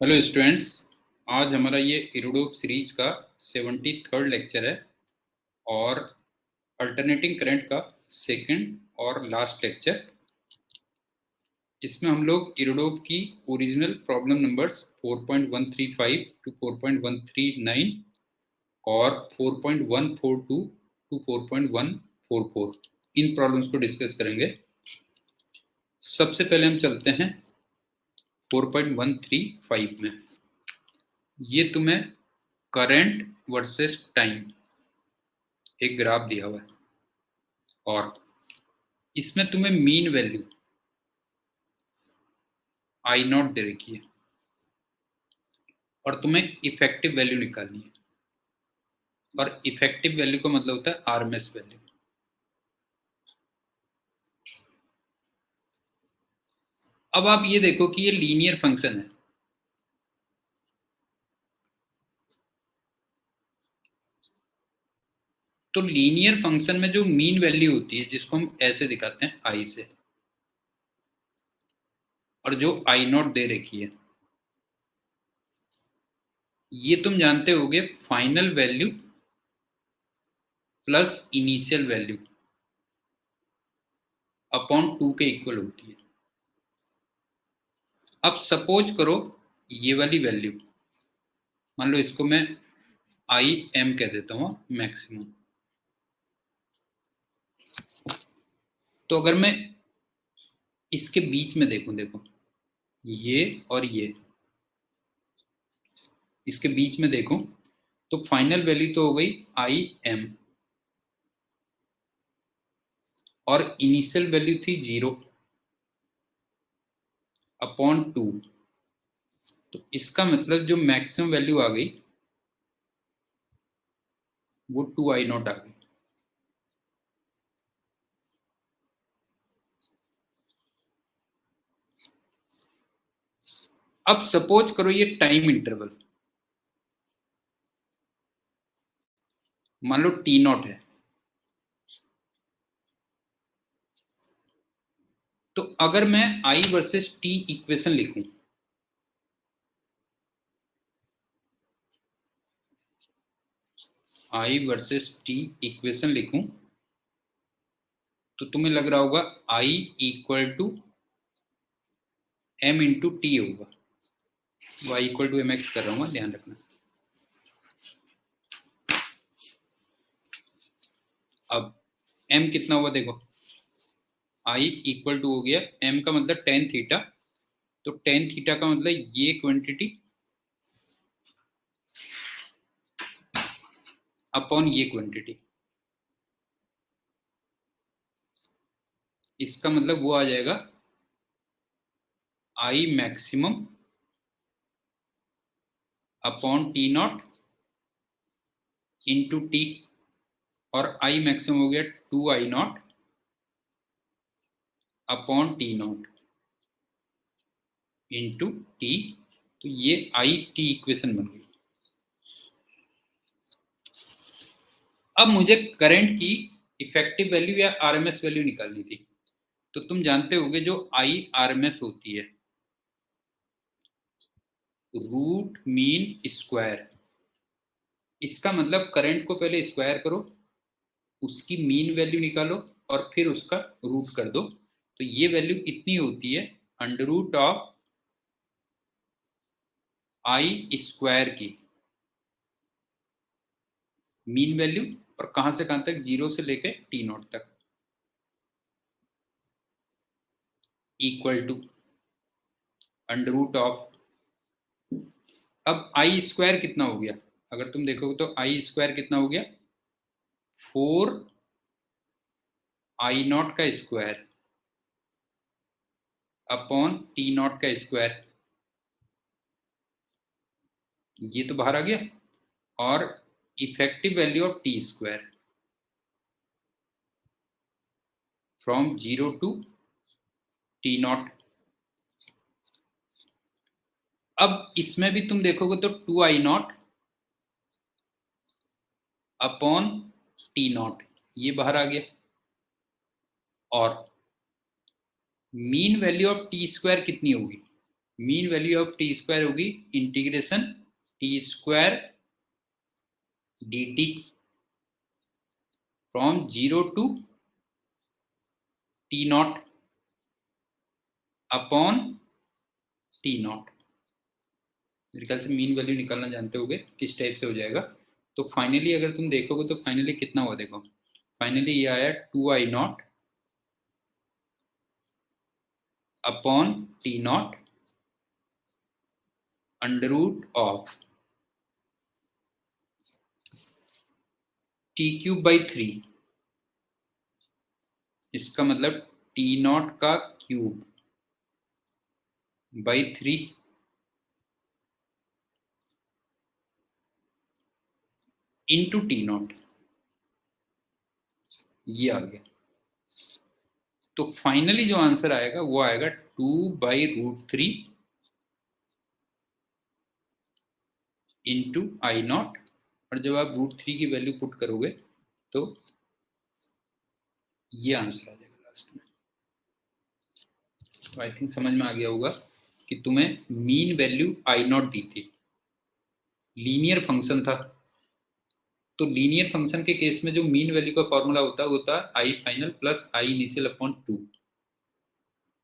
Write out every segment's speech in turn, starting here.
Hello students, आज हमारा ये इरोडोप सीरीज का 73rd लेक्चर है और अल्टरनेटिंग करंट का सेकंड और लास्ट लेक्चर। इसमें हम लोग इरोडोप की ओरिजिनल प्रॉब्लम नंबर्स 4.135 टू 4.139 और 4.142 टू 4.144 इन प्रॉब्लम्स को डिस्कस करेंगे। सबसे पहले हम चलते हैं 4.135 में। ये तुम्हें करंट वर्सेस टाइम एक ग्राफ दिया हुआ है और इसमें तुम्हें mean value I not they रखी है और तुम्हें इफेक्टिव वैल्यू निकालनी है। और इफेक्टिव वैल्यू का मतलब होता है आरएमएस वैल्यू। अब आप ये देखो कि ये लीनियर फंक्शन है, तो लीनियर फंक्शन में जो मीन वैल्यू होती है जिसको हम ऐसे दिखाते हैं आई से, और जो आई नॉट दे रखी है ये तुम जानते होगे final value plus initial value upon 2 के इक्वल होती है। अब सपोज करो ये वाली वैल्यू, मान लो इसको मैं आई एम कह देता हूँ मैक्सिमम। तो अगर मैं इसके बीच में देखूं, देखो ये और ये, इसके बीच में देखूं तो फाइनल वैल्यू तो हो गई आई एम और इनिशियल वैल्यू थी 0 अपॉन 2। तो इसका मतलब जो मैक्सिमम वैल्यू आ गई वो 2 आई नॉट आ गई। अब सपोज करो ये टाइम इंटरवल मान लो टी नॉट है, तो अगर मैं आई वर्सेस टी इक्वेशन लिखूं, आई वर्सेस टी इक्वेशन लिखूं तो तुम्हें लग रहा होगा i equal to m into t होगा। Y equal to m x कर रहा हूँ, ध्यान रखना। अब m कितना हुआ देखो, i इक्वल टू हो गया m का मतलब टेन थीटा, तो टेन थीटा का मतलब ये क्वांटिटी अपॉन ये क्वांटिटी। इसका मतलब वो आ जाएगा i maximum upon T not into t, और i मैक्सिमम हो गया 2 i not upon T not into t. तो ये आई टी इक्वेशन बन गई। अब मुझे करंट की इफेक्टिव वैल्यू या आरएमएस वैल्यू निकालनी थी। तो तुम जानते होगे जो आई आरएमएस होती है रूट मीन स्क्वायर। इसका मतलब करंट को पहले स्क्वायर करो, उसकी मीन वैल्यू निकालो और फिर उसका रूट कर दो। तो ये वैल्यू कितनी होती है, under root of I square की मीन वैल्यू, और कहां से कहां तक, 0 से लेके टी नॉट तक, equal to under root of. अब आई स्क्वायर कितना हो गया, अगर तुम देखोगे तो आई स्क्वायर कितना हो गया, 4 आई नॉट का स्क्वायर अपॉन टी नॉट का स्क्वायर, ये तो बाहर आ गया, और effective value of t square from 0 to t not. अब इसमें भी तुम देखोगे तो 2 i not upon T not, ये बाहर आ गया, और mean value of t square कितनी होगी, mean value of t square होगी integration t square dt from 0 to t not upon T not. मेरे ख्याल से मीन वैल्यू निकालना जानते होगे, किस टाइप से हो जाएगा। तो फाइनली अगर तुम देखोगे तो फाइनली कितना हुआ, देखो फाइनली ये आया 2i0 upon T naught under root of T cube by 3। इसका मतलब टी नॉट का cube by 3 into T not, ये आ गया। तो फाइनली जो आंसर आएगा वो आएगा 2/√3 इंटू i0। और जब आप √3 की वैल्यू पुट करोगे तो ये आंसर आ जाएगा लास्ट में। तो आई थिंक समझ में आ गया होगा कि तुम्हें मीन वैल्यू i0 दी थी, लीनियर फंक्शन था। तो लीनियर फंक्शन के केस में जो मीन वैल्यू का फॉर्मूला होता है वो होता है i final plus i initial upon 2।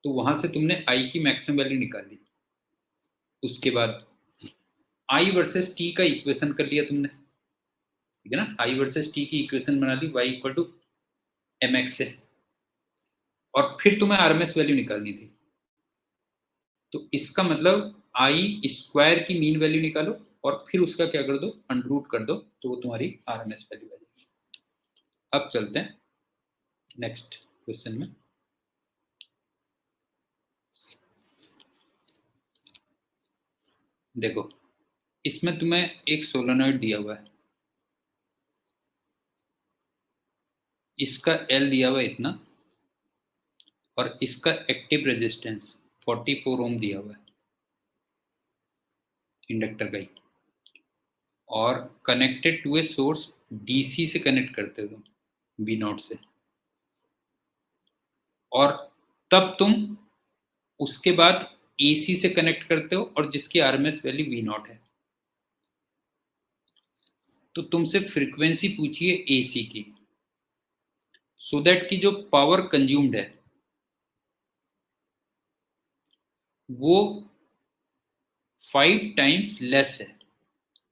तो वहां से तुमने i की मैक्सिमम वैल्यू निकाली, उसके बाद i वर्सेस t का इक्वेशन कर लिया तुमने, ठीक है ना। i वर्सेस t की इक्वेशन बना ली y इक्वल टू mx से, और फिर तुम्हें आरएमएस वैल्यू निकालनी थी। तो इसका मतलब i स्क्वायर की मीन वैल्यू निकालो और फिर उसका क्या कर दो, अंडर रूट कर दो, तो वो तुम्हारी आरएमएस वैल्यू आ जाएगी। अब चलते हैं नेक्स्ट क्वेश्चन में। देखो इसमें तुम्हें एक सोलेनॉइड दिया हुआ है, इसका L दिया हुआ है इतना, और इसका एक्टिव रेजिस्टेंस 44 ओम दिया हुआ है इंडक्टर का ही, और connected to a source DC से कनेक्ट करते हो तुम V0 से, और तब तुम उसके बाद AC से कनेक्ट करते हो और जिसकी आरएमएस वैल्यू V0 है। तो तुमसे फ्रीक्वेंसी पूछिए AC की, सो दैट की जो पावर कंज्यूम्ड है वो 5 टाइम्स लेस है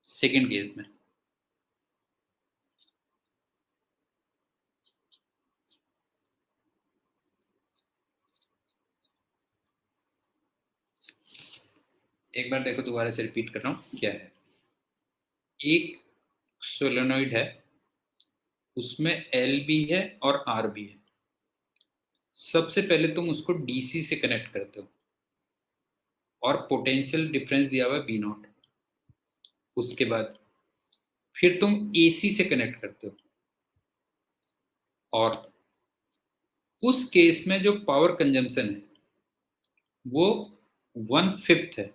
सेकेंड केस में। एक बार देखो, दोबारा से रिपीट कर रहा हूं क्या है। एक सोलेनॉइड है, उसमें L भी है और R भी है। सबसे पहले तुम उसको DC से कनेक्ट करते हो और पोटेंशियल डिफरेंस दिया हुआ है V0। उसके बाद फिर तुम AC से कनेक्ट करते हो, और उस केस में जो पावर कंजम्पशन है वो 1/5 है,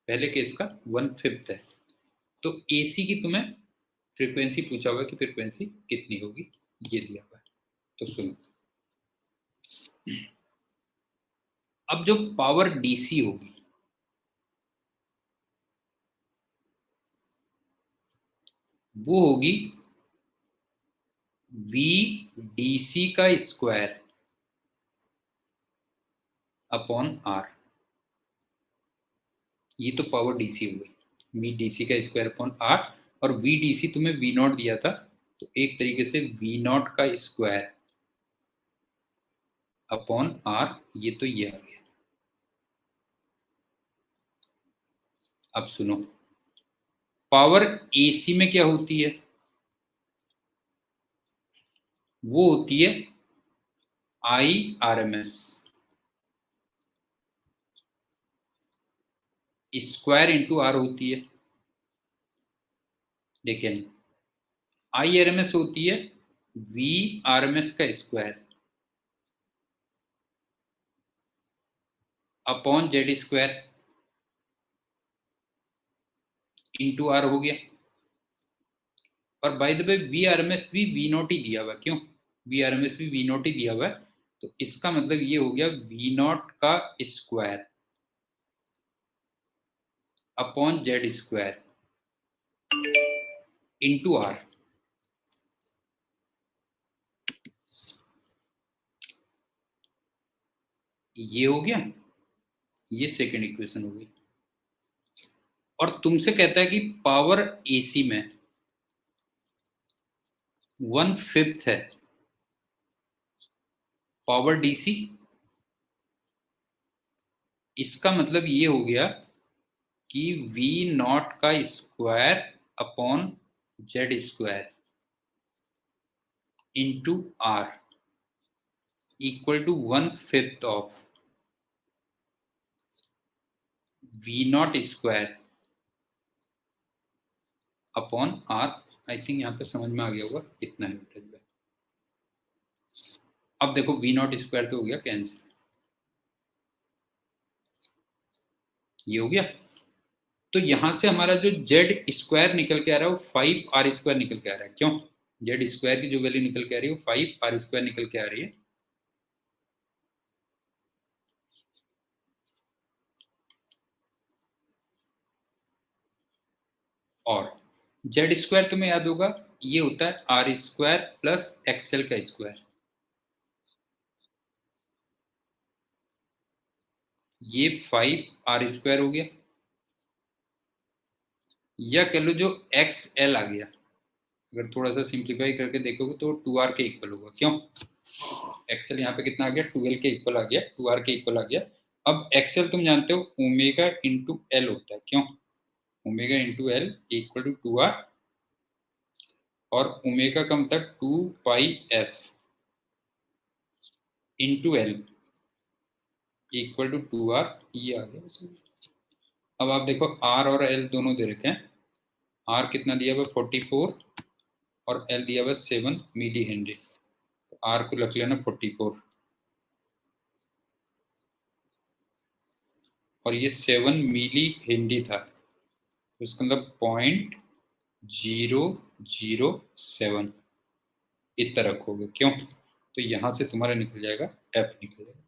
पहले केस का 1/5 है। तो AC की तुम्हें फ्रीक्वेंसी पूछा हुआ है कि फ्रीक्वेंसी कितनी होगी, ये दिया हुआ है। तो सुनो, अब जो पावर DC होगी वो होगी VDC का स्क्वायर अपॉन R। ये तो पावर DC हो गई, VDC का स्क्वायर अपॉन R, और VDC तुम्हें V0 दिया था, तो एक तरीके से V0 का स्क्वायर अपॉन R, ये तो ये आ गया। अब सुनो, पावर AC में क्या होती है, वो होती है IRMS स्क्वायर इंटू R होती है, लेकिन IRMS होती है VRMS का square upon Z square into R हो गया। और बाय द वे VRMS भी V0 ही दिया हुआ, क्यों VRMS भी V0 ही दिया हुआ है, तो इसका मतलब ये हो गया V0 का square upon Z square into R. ये हो गया, ये सेकेंड इक्वेशन हो गई। और तुमसे कहता है कि पावर एसी में 1/5 है, पावर डीसी। इसका मतलब ये हो गया कि V नॉट का square upon Z square into R equal to 1/5 of V naught square upon R. I think यहाँ पे समझ में आ गया होगा, इतना है। अब देखो V नॉट स्क्वायर तो हो गया कैंसिल, ये हो गया। तो यहां से हमारा जो जेड स्क्वायर निकल के आ रहा है वो 5r² निकल के आ रहा है। क्यों? जेड स्क्वायर की जो वैल्यू निकल के आ रही है वो 5r² निकल के आ रही है। और जेड स्क्वायर तुम्हें याद होगा, ये होता है r² प्लस एक्सएल का स्क्वायर। ये 5r² हो गया, या कह लो जो एक्सएल आ गया, अगर थोड़ा सा सिंप्लीफाई करके देखोगे तो 2r के इक्वल होगा। क्यों? एक्सएल यहाँ पे कितना आ गया, 12 के इक्वल आ गया, 2r के इक्वल आ गया। अब एक्सएल तुम जानते हो ओमेगा इंटू एल होता है। क्यों? Omega into L equal to 2r, और ओमेगा का मतलब 2πf into L equal to 2r, ये आ गया। अब आप देखो r और l दोनों दे रखे हैं। r कितना दिया हुआ 44 और l दिया हुआ 7 मिली हेनरी। तो r को रख लेना 44 और ये 7 मिली हेनरी था, तो इसका मतलब 0.007 इतना रखोगे। क्यों? तो यहां से तुम्हारा निकल जाएगा f निकल जाएगा।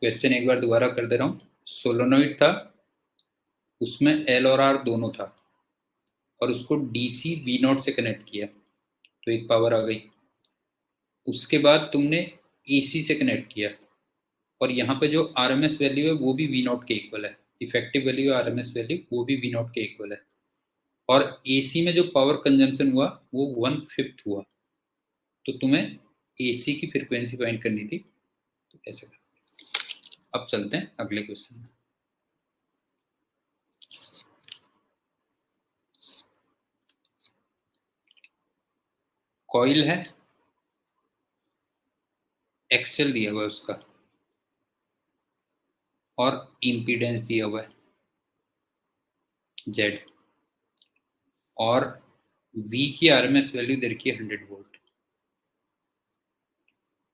क्वेश्चन एक बार दोबारा कर दे रहा हूँ। सोलोनॉइड था, उसमें एल और आर दोनों था, और उसको डीसी वी नॉट से कनेक्ट किया तो एक पावर आ गई। उसके बाद तुमने एसी से कनेक्ट किया, और यहाँ पे जो आरएमएस वैल्यू है वो भी वी नॉट के इक्वल है। इफेक्टिव वैल्यू आरएमएस वैल्यू वो भी वी नॉट के इक्वल है। और एसी में जो पावर कंजम्पशन हुआ वो 1/5 हुआ। तो तुम्हें एसी की फ्रीक्वेंसी फाइंड करनी थी, तो ऐसे कर। अब चलते हैं अगले क्वेश्चन में। कॉइल है, एक्सेल दिया हुआ है उसका, और इम्पीडेंस दिया हुआ है जेड, और V की आरएमएस वैल्यू दे रखी है 100 वोल्ट।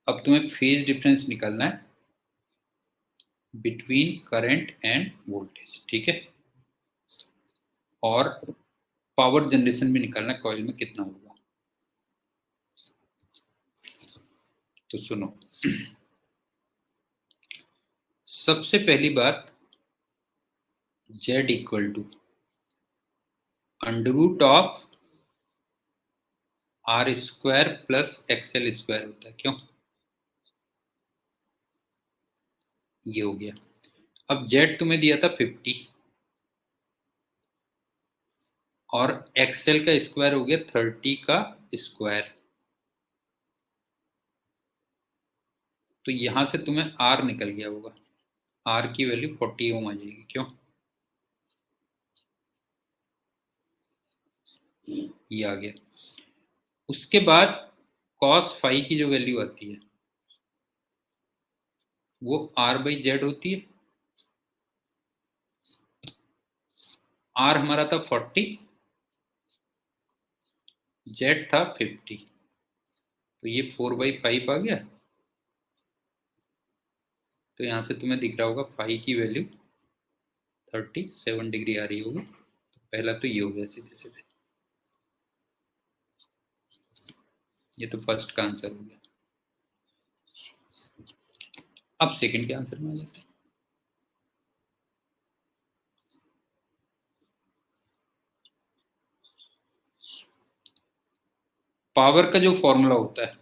अब तुम्हें फेज डिफरेंस निकालना है बिटवीन करंट एंड वोल्टेज, ठीक है। और पावर जनरेशन भी निकालना है, कॉइल में कितना होगा। तो सुनो, सबसे पहली बात, Z equal to under root of r² plus XL² होता है। क्यों? ये हो गया। अब Z तुम्हें दिया था 50 और XL का स्क्वायर हो गया 30 का स्क्वायर। तो यहां से तुम्हें R निकल गया होगा, R की वैल्यू 40 ओम आ जाएगी। क्यों? ये आ गया। उसके बाद cos फाई की जो वैल्यू आती है वो R/Z होती है। R हमारा था 40, Z था 50, तो ये 4/5 आ गया। तो यहाँ से तुम्हें दिख रहा होगा फाई की वैल्यू 37 डिग्री आ रही होगी। तो पहला तो ये हो गया सीधे सीधे, ये तो फर्स्ट का आंसर हो गया। अब सेकंड के आंसर में आ जाते हैं। पावर का जो फॉर्मूला होता है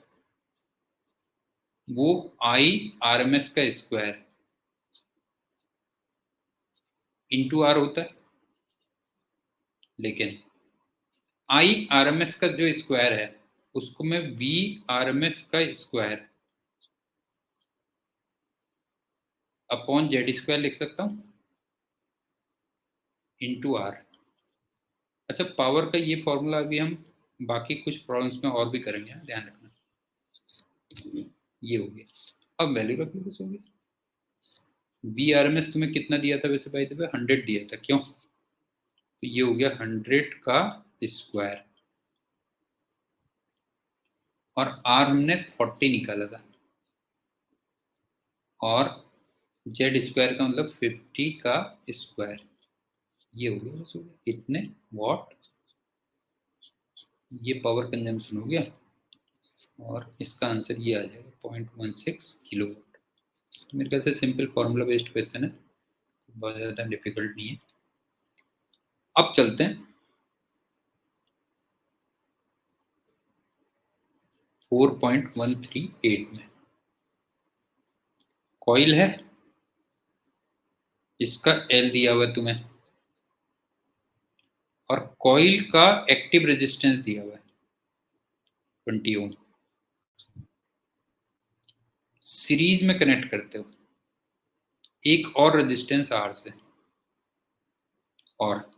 वो IRMS का स्क्वायर इंटू आर होता है, लेकिन IRMS का जो स्क्वायर है उसको मैं VRMS का स्क्वायर अपॉन जेड स्क्वायर लिख सकता हूं इंटू आर। अच्छा, पावर का ये फॉर्मूला अभी हम बाकी कुछ प्रॉब्लम्स में और भी करेंगे, ध्यान रखना। ये हो गया। अब वैल्यू रख लो, बस हो गया। VRMS तुम्हें कितना दिया था वैसे भाई? 100 दिया था, क्यों? तो ये हो गया 100 का स्क्वायर, और आर हमने 40 निकाला था, और जेड स्क्वायर का मतलब 50 का स्क्वायर। ये हो गया, बस हो गया। इतने वॉट ये पावर कंजम्पशन हो गया, और इसका आंसर ये आ जाएगा 0.16 किलो वॉट। तो मेरे ख्याल से सिंपल फॉर्मूला बेस्ड क्वेश्चन है, बहुत ज़्यादा डिफिकल्ट नहीं है। अब चलते हैं 4.138 में। कॉइल है, इसका एल दिया हुआ है तुम्हें, और कॉइल का एक्टिव रेजिस्टेंस दिया हुआ है 20 ओम। सीरीज में कनेक्ट करते हो एक और रेजिस्टेंस आर से, और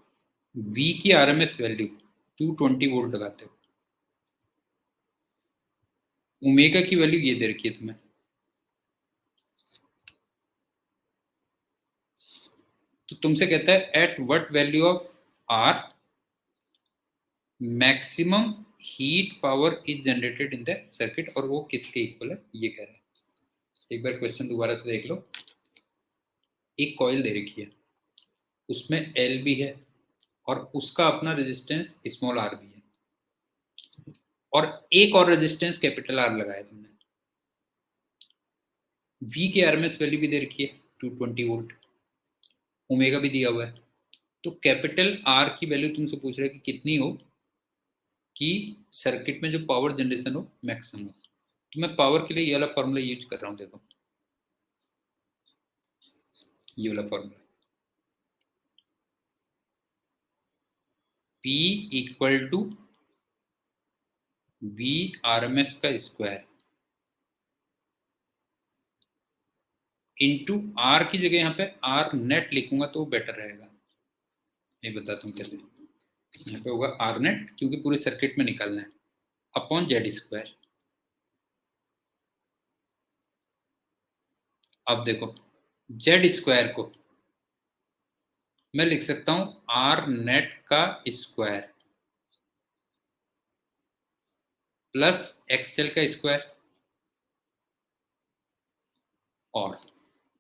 V की आरएमएस वैल्यू 220 वोल्ट लगाते हो। ओमेगा की वैल्यू ये दे रखी है तुम्हें, तो तुमसे कहता है at what value of R maximum heat power is generated in the circuit, और वो किसके इक्वल है ये कह रहा है। एक बार क्वेश्चन दोबारा से देख लो। एक कॉइल दे रखी है, उसमें एल भी है, और उसका अपना रेजिस्टेंस स्मॉल आर भी है, और एक और रेजिस्टेंस कैपिटल आर लगाया तुमने। V की आरएमएस वैल्यू भी दे रखी है 220 वोल्ट, ओमेगा भी दिया हुआ है। तो कैपिटल आर की वैल्यू तुमसे पूछ रहा है कि कितनी हो कि सर्किट में जो पावर जनरेशन हो मैक्सिमम हो। तो मैं पावर के लिए ये वाला फॉर्मूला यूज कर रहा हूं, देखो ये वाला formula, P equal to VRMS का स्क्वायर इंटू आर की जगह यहाँ पे आर नेट लिखूंगा तो बेटर रहेगा। ये बताता हूँ कैसे। यहाँ पे होगा आर नेट, क्योंकि पूरे सर्किट में निकालना है, अपॉन जेड स्क्वायर। अब देखो जेड स्क्वायर को मैं लिख सकता हूं आर नेट का स्क्वायर प्लस एक्सएल का स्क्वायर, और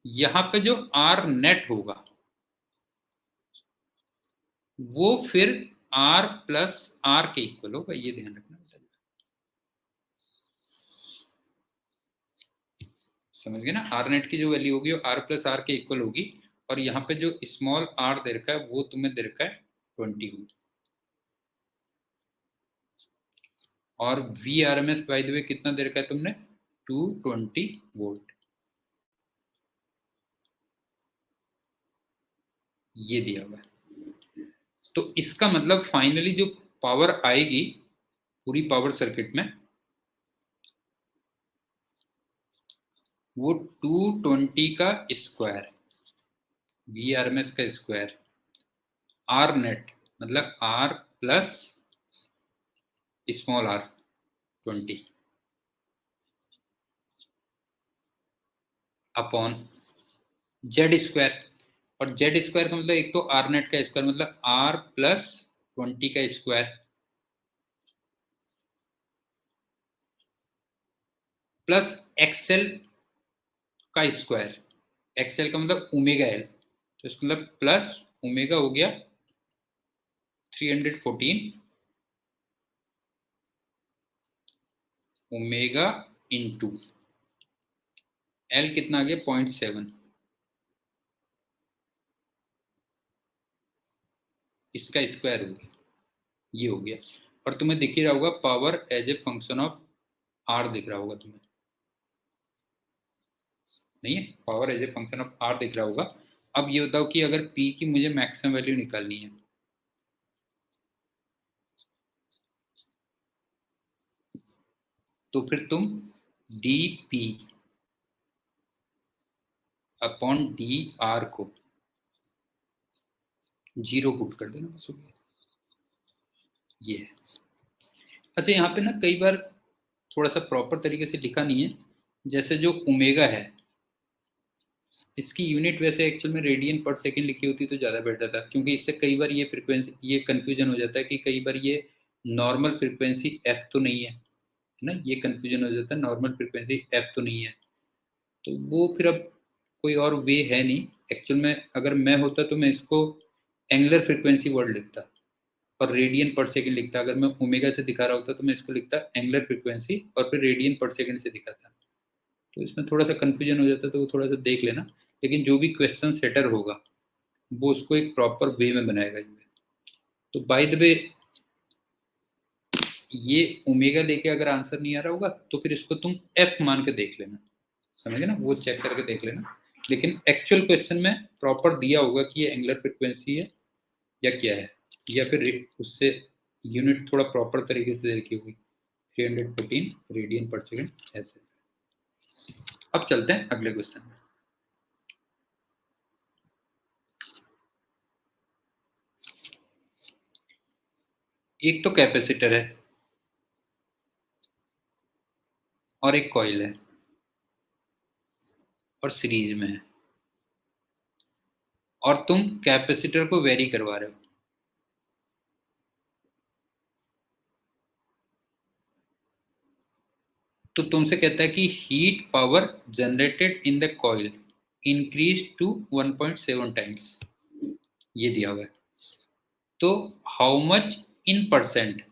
यहां पे जो आर नेट होगा वो फिर आर प्लस आर के इक्वल होगा, ये ध्यान रखना। समझ गए ना? आर नेट की जो वैल्यू होगी वो आर प्लस आर के इक्वल होगी, और यहाँ पे जो स्मॉल आर दे रखा है वो तुम्हें दे रखा है 20 वोल्ट, और V R M S by the way कितना दे रखा है तुमने? 220 वोल्ट, ये दिया हुआ है। तो इसका मतलब फाइनली जो पावर आएगी पूरी पावर सर्किट में वो 220 का स्क्वायर, VRMS का स्क्वायर, आर नेट मतलब R plus small R 20 upon Z square. और जेड स्क्वायर का मतलब एक तो आर नेट का स्क्वायर मतलब आर प्लस 20 का स्क्वायर, प्लस एक्सएल का स्क्वायर। एक्सएल का मतलब ओमेगा एल, तो इसका मतलब प्लस ओमेगा हो गया 314 ओमेगा इंटू एल कितना आ गया 0.7, इसका स्क्वायर हो गया, ये हो गया। और तुम्हें दिख ही रहा होगा power as a function of R, दिख रहा होगा तुम्हें, नहीं है? Power as a function of R दिख रहा होगा। अब ये बताओ कि अगर पी की मुझे मैक्सिमम वैल्यू निकालनी है, तो फिर तुम D P upon D R को 0 पुट कर देना, बस हो गया। ये है। अच्छा, यहाँ पे ना कई बार थोड़ा सा प्रॉपर तरीके से लिखा नहीं है। जैसे जो ओमेगा है, इसकी यूनिट वैसे एक्चुअल में रेडियन पर सेकंड लिखी होती तो ज़्यादा बेटर था, क्योंकि इससे कई बार ये फ्रिक्वेंसी, ये कन्फ्यूजन हो जाता है कि कई बार ये नॉर्मल फ्रिक्वेंसी एफ तो नहीं है ना, ये कन्फ्यूजन हो जाता है नॉर्मल फ्रिक्वेंसी एफ तो नहीं है। तो वो फिर अब कोई और वे है नहीं एक्चुअल में। अगर मैं होता तो मैं इसको एंगुलर फ्रिक्वेंसी वर्ड लिखता और रेडियन पर सेकंड लिखता। अगर मैं ओमेगा से दिखा रहा होता तो मैं इसको लिखता एंगुलर फ्रिक्वेंसी और फिर रेडियन पर सेकंड से दिखाता। तो इसमें थोड़ा सा कन्फ्यूजन हो जाता है, तो वो थोड़ा सा देख लेना। लेकिन जो भी क्वेश्चन सेटर होगा वो उसको एक प्रॉपर वे में बनाएगा। तो बाय द वे, ये ओमेगा लेके अगर आंसर नहीं आ रहा होगा तो फिर इसको तुम एफ मान के देख लेना, समझ गए ना, वो चेक करके देख लेना। लेकिन एक्चुअल क्वेश्चन में प्रॉपर दिया होगा कि ये एंगुलर फ्रिक्वेंसी है या क्या है, या फिर उससे यूनिट थोड़ा प्रॉपर तरीके से दे रखी होगी, 314 रेडियन पर सेकंड ऐसे। अब चलते हैं अगले क्वेश्चन में। एक तो कैपेसिटर है और एक कॉइल है और सीरीज में है, और तुम कैपेसिटर को वेरी करवा रहे हो। तो तुमसे कहता है कि heat power generated in the coil increase to 1.7 times, ये दिया हुआ है। तो how much in percent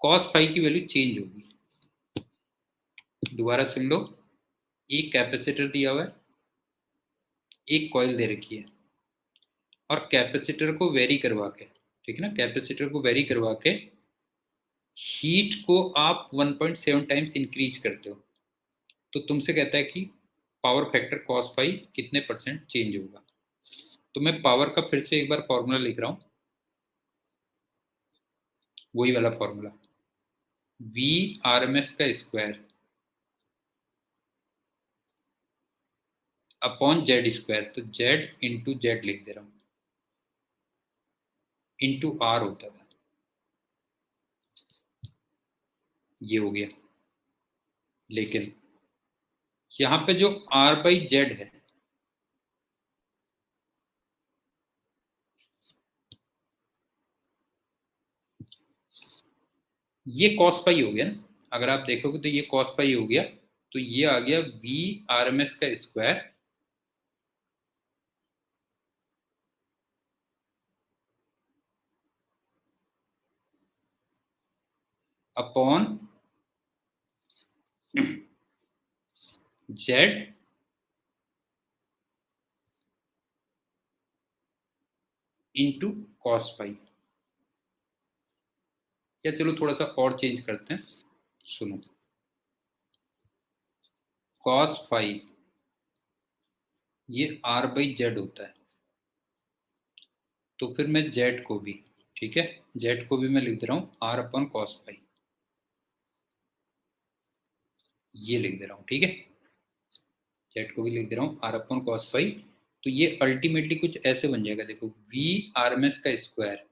cos phi की वैल्यू चेंज होगी। दोबारा सुन लो, एक कैपेसिटर दिया हुआ है, एक कॉइल दे रखी है, और कैपेसिटर को वेरी करवा के, ठीक है ना, कैपेसिटर को वेरी करवा के हीट को आप 1.7 टाइम्स इंक्रीज करते हो। तो तुमसे कहता है कि पावर फैक्टर कॉस फाई कितने परसेंट चेंज होगा। तो मैं पावर का फिर से एक बार फॉर्मूला लिख रहा हूं, वही वाला formula, V R M S का स्क्वायर अपॉन जेड स्क्वायर। तो जेड इंटू जेड लिख दे रहा हूं, इंटू आर होता था, ये हो गया। लेकिन यहाँ पे जो आर बाई जेड है, ये कॉस पाई हो गया ना। अगर आप देखोगे तो ये कॉस पाई हो गया। तो ये आ गया वी आर एम एस का square upon Z into cos pi. या चलो थोड़ा सा और चेंज करते हैं, सुनो, कॉस फाई ये आर बाई जेड होता है। तो फिर मैं जेड को भी, ठीक है, जेड को भी मैं लिख दे रहा हूँ आर अपॉन कॉस फाई, ये लिख दे रहा हूँ, ठीक है। जेड को भी लिख दे रहा हूँ आर अपॉन कॉस फाई। तो ये अल्टीमेटली कुछ ऐसे बन जाएगा, देखो, वी आर एम एस का square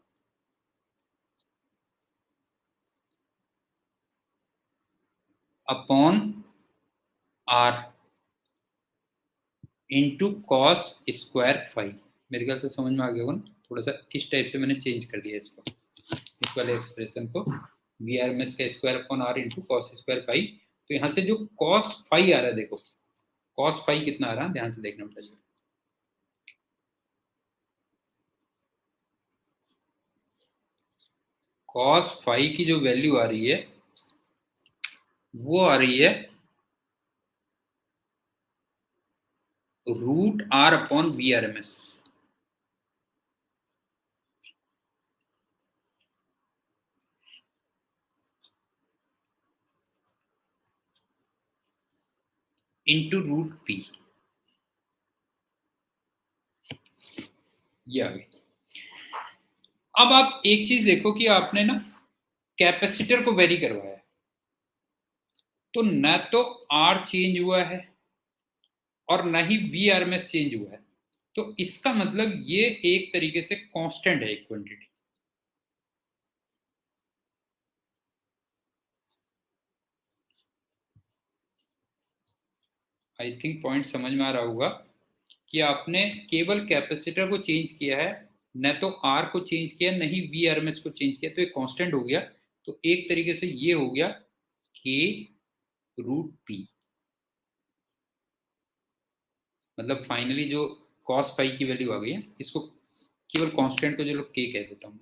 upon R into cos square phi. मेरे ख्याल से समझ में आ गया होगा ना। थोड़ा सा इस टाइप से मैंने चेंज कर दिया इसको, इस वाले एक्सप्रेशन को, वी आर एम एस का square upon R into cos square phi. तो यहाँ से जो कॉस फाई आ रहा है, देखो कॉस फाई कितना आ रहा है, ध्यान से देखना पड़ेगा। कॉस फाई की जो वैल्यू आ रही है वो आ रही है root R upon V R M S. Into root P. ये आ गई। अब आप एक चीज देखो कि आपने ना कैपेसिटर को वेरी करवाया, तो न तो आर चेंज हुआ है और न ही V R M S change हुआ है, तो इसका मतलब ये एक तरीके से कांस्टेंट है एक क्वांटिटी। आई थिंक पॉइंट समझ में आ रहा होगा कि आपने केवल कैपेसिटर को चेंज किया है, न तो आर को चेंज किया, न ही वी आर एम एस को चेंज किया, तो एक कांस्टेंट हो गया। तो एक तरीके से ये हो गया के रूट पी। मतलब फाइनली जो कॉस पाई की वैल्यू आ गई है, इसको केवल कांस्टेंट को जो लोग के कह देता हूं।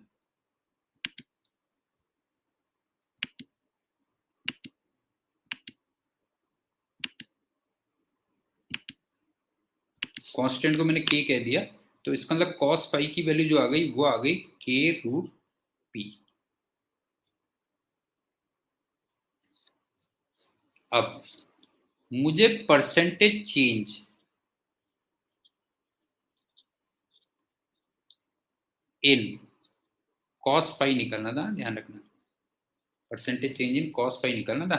कांस्टेंट को मैंने के कह दिया, तो इसका मतलब कॉस पाई की वैल्यू जो आ गई वो आ गई के रूट पी। अब मुझे percentage change in cos pi निकलना था, ध्यान रखना, percentage change in cos pi निकलना था।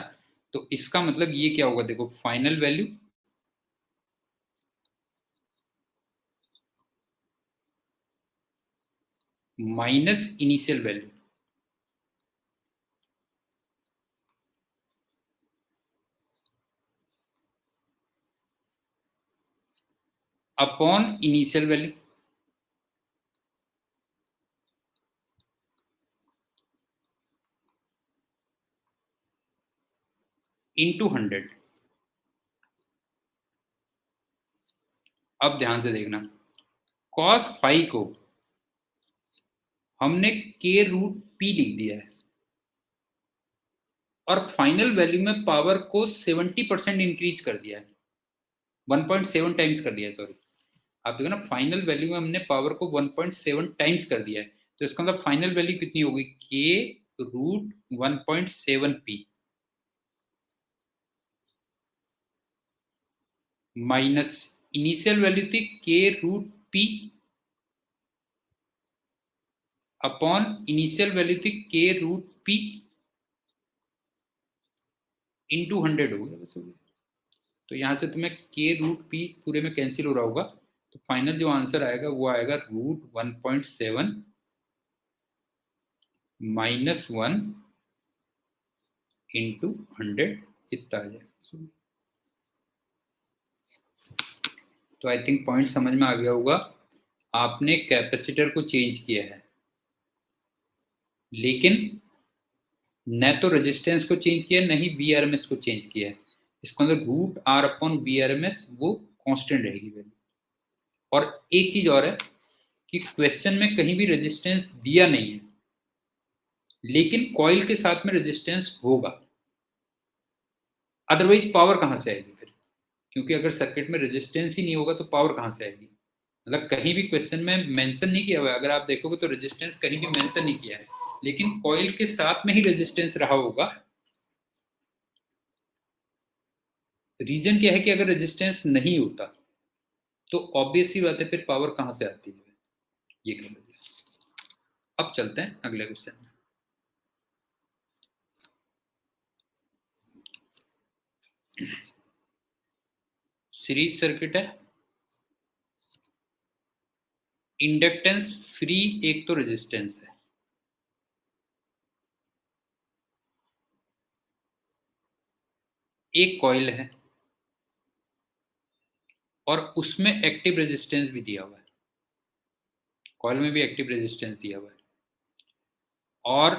तो इसका मतलब ये क्या होगा, देखो final value minus initial value upon initial value into 100। अब ध्यान से देखना, कॉस पाई को हमने के रूट पी लिख दिया है और फाइनल वैल्यू में पावर को 70% इंक्रीज कर दिया है, 1.7 टाइम्स कर दिया है, सॉरी। आप देखो ना, फाइनल वैल्यू में हमने पावर को 1.7 टाइम्स कर दिया है, तो इसका मतलब फाइनल वैल्यू कितनी होगी, K root 1.7 P minus initial value थी K root P upon initial value थी के रूट पी इंटू 100 हो गया, बस हो गया। तो यहाँ से तुम्हें के रूट पी पूरे में कैंसिल हो रहा होगा, तो फाइनल जो आंसर आएगा वो आएगा रूट 1.7 माइनस 1 इंटू 100, इतना आ जाएगा। तो आई थिंक पॉइंट समझ में आ गया होगा। आपने कैपेसिटर को चेंज किया है, लेकिन न तो रेजिस्टेंस को चेंज किया, न ही वी आर एम एस को चेंज किया है। इसका मतलब root R upon V R M S वो कांस्टेंट रहेगी वैल्यू। और एक चीज और है कि क्वेश्चन में कहीं भी रेजिस्टेंस दिया नहीं है, लेकिन कॉइल के साथ में रेजिस्टेंस होगा, अदरवाइज पावर कहां से आएगी फिर, क्योंकि अगर सर्किट में रेजिस्टेंस ही नहीं होगा तो पावर कहां से आएगी। मतलब कहीं भी क्वेश्चन में मेंशन नहीं किया हुआ है, अगर आप देखोगे तो रेजिस्टेंस कहीं भी मेंशन नहीं किया है, लेकिन कॉइल के साथ में ही रेजिस्टेंस रहा होगा। रीजन क्या है कि अगर रेजिस्टेंस नहीं होता तो ऑब्वियस सी बात है फिर पावर कहां से आती है, ये कर लीजिए। अब चलते हैं अगले क्वेश्चन में। सीरीज सर्किट है, इंडक्टेंस फ्री एक तो रेजिस्टेंस है, एक कॉइल है और उसमें एक्टिव रेजिस्टेंस भी दिया हुआ है, कॉइल में भी एक्टिव रेजिस्टेंस दिया हुआ है, और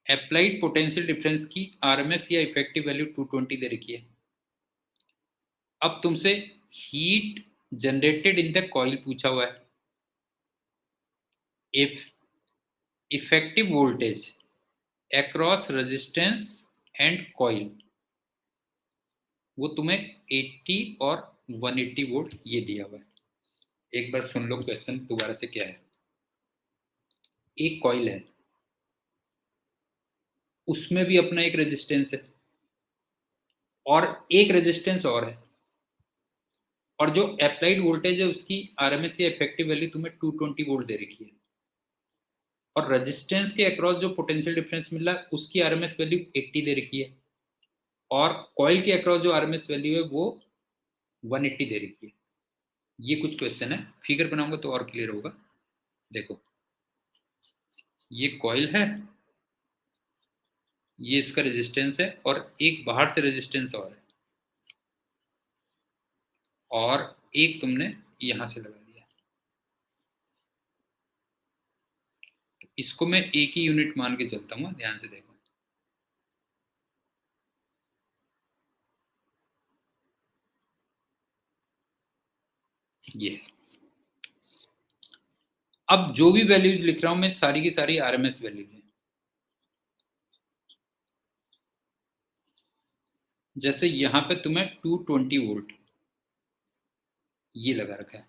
अप्लाइड पोटेंशियल डिफरेंस की आरएमएस या इफेक्टिव वैल्यू 220 दे रखी है। अब तुमसे heat generated in the coil पूछा हुआ है। If effective voltage across resistance and coil वो तुम्हें 80 और 180 वोल्ट ये दिया हुआ है। एक बार सुन लो क्वेश्चन दोबारा से क्या है। एक कॉइल है, उसमें भी अपना एक रेजिस्टेंस है और एक रेजिस्टेंस और है, और जो अप्लाइड वोल्टेज है उसकी आरएमएस या इफेक्टिव वैल्यू तुम्हें 220 वोल्ट दे रखी है, और रेजिस्टेंस के अक्रॉस जो पोटेंशियल डिफरेंस मिल रहा है उसकी आरएमएस वैल्यू 80 दे रखी है, और कॉइल के अक्रॉस जो आरएमएस वैल्यू है वो 180 दे रखी है। ये कुछ क्वेश्चन है, फिगर बनाऊंगा तो और क्लियर होगा। देखो ये कॉइल है, ये इसका रेजिस्टेंस है, और एक बाहर से रेजिस्टेंस और है, और एक तुमने यहां से लगा दिया। तो इसको मैं एक ही यूनिट मान के चलता हूँ, ध्यान से देखो। ये अब जो भी वैल्यूज लिख रहा हूं मैं सारी की सारी आरएमएस वैल्यूज है। जैसे यहां पे तुम्हें 220 वोल्ट ये लगा रखा है,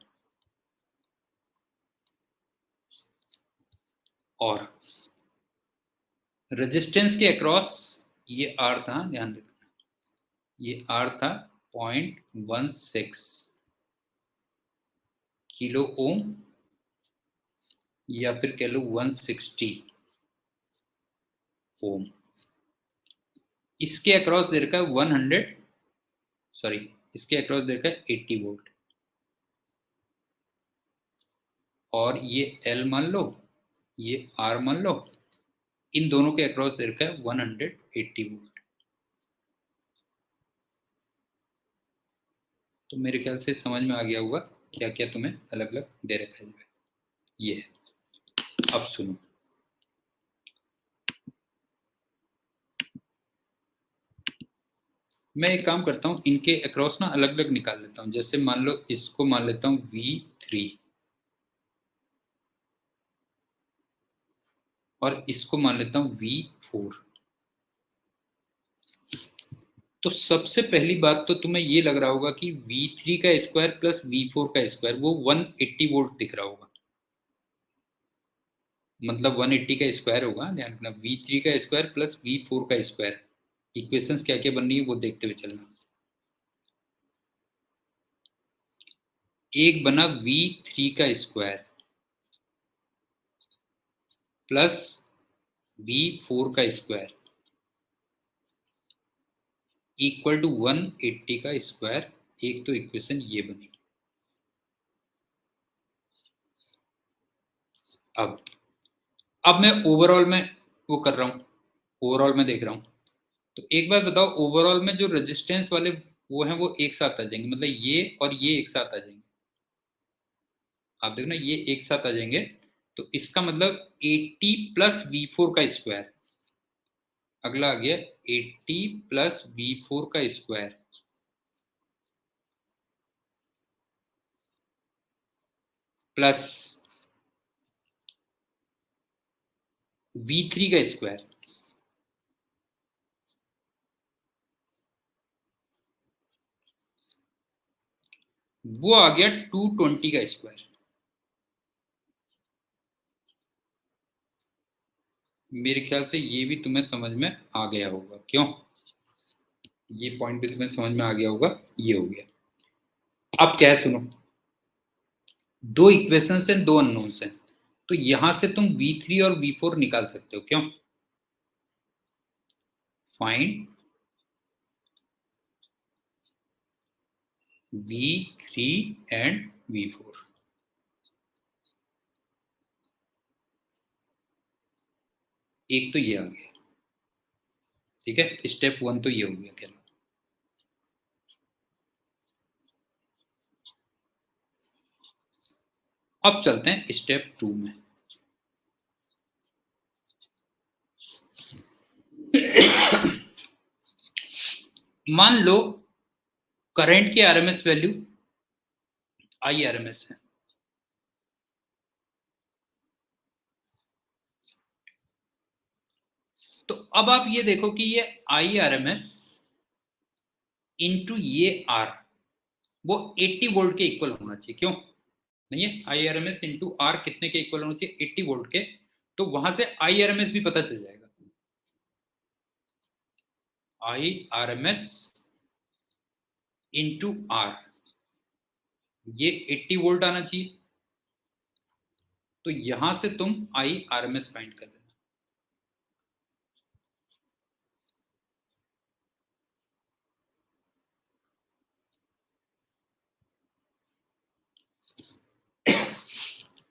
और रेजिस्टेंस के अक्रॉस ये आर था, ध्यान रखना, ये आर था 0.16 किलो ओम, या फिर कह लो 160 ओम। इसके अक्रॉस दे रखा है 100, सॉरी इसके अक्रॉस दे रखा है 80 वोल्ट, और ये एल मान लो, ये आर मान लो, इन दोनों के अक्रॉस दे रखा है 180 वोल्ट। तो मेरे ख्याल से समझ में आ गया होगा क्या क्या तुम्हें अलग अलग दे रखा है। ये है, अब सुनो, मैं एक काम करता हूँ, इनके अक्रॉस ना अलग अलग निकाल लेता हूँ। जैसे मान लो इसको मान लेता हूँ V3, और इसको मान लेता हूँ V4। तो सबसे पहली बात तो तुम्हें ये लग रहा होगा कि V3 का स्क्वायर प्लस V4 का स्क्वायर वो 180 वोल्ट दिख रहा होगा, मतलब 180 का स्क्वायर होगा। ध्यान रखना, V3 का स्क्वायर प्लस V4 का स्क्वायर। इक्वेशंस क्या क्या बननी है वो देखते हुए चलना। एक बना V3 का स्क्वायर प्लस V4 का स्क्वायर इक्वल टू 180 का स्क्वायर। एक तो इक्वेशन ये बनी। अब मैं ओवरऑल में वो कर रहा हूँ, ओवरऑल में देख रहा हूँ। तो एक बात बताओ, ओवरऑल में जो रेजिस्टेंस वाले वो हैं वो एक साथ आ जाएंगे, मतलब ये और ये एक साथ आ जाएंगे। आप देखना ये एक साथ आ जाएंगे, तो इसका मतलब 80 प्लस V4 का स्क्वायर। अगला आ गया 80 प्लस V4 का स्क्वायर प्लस V3 का स्क्वायर। वो आ गया 220 का स्क्वायर। मेरे ख्याल से ये भी तुम्हें समझ में आ गया होगा, क्यों? ये पॉइंट भी तुम्हें समझ में आ गया होगा। ये हो गया। अब क्या है सुनो, दो इक्वेशंस हैं, दो अननोन्स हैं, तो यहां से तुम V3 और V4 निकाल सकते हो। क्यों? Find V3 and V4। एक तो ये आ गया, ठीक है, स्टेप 1 तो ये हो गया। क्या अब चलते हैं स्टेप 2 में। मान लो करंट की आरएमएस वैल्यू IRMS है, तो अब आप ये देखो कि ये IRMS इंटू ये R, वो 80 वोल्ट के इक्वल होना चाहिए। क्यों नहीं है? I R M S into R कितने के इक्वल होना चाहिए? 80 वोल्ट के। तो वहां से आई आर एम एस भी पता चल जाएगा। I R M S into R, ये 80 वोल्ट आना चाहिए। तो यहां से तुम I R M S find कर लेना।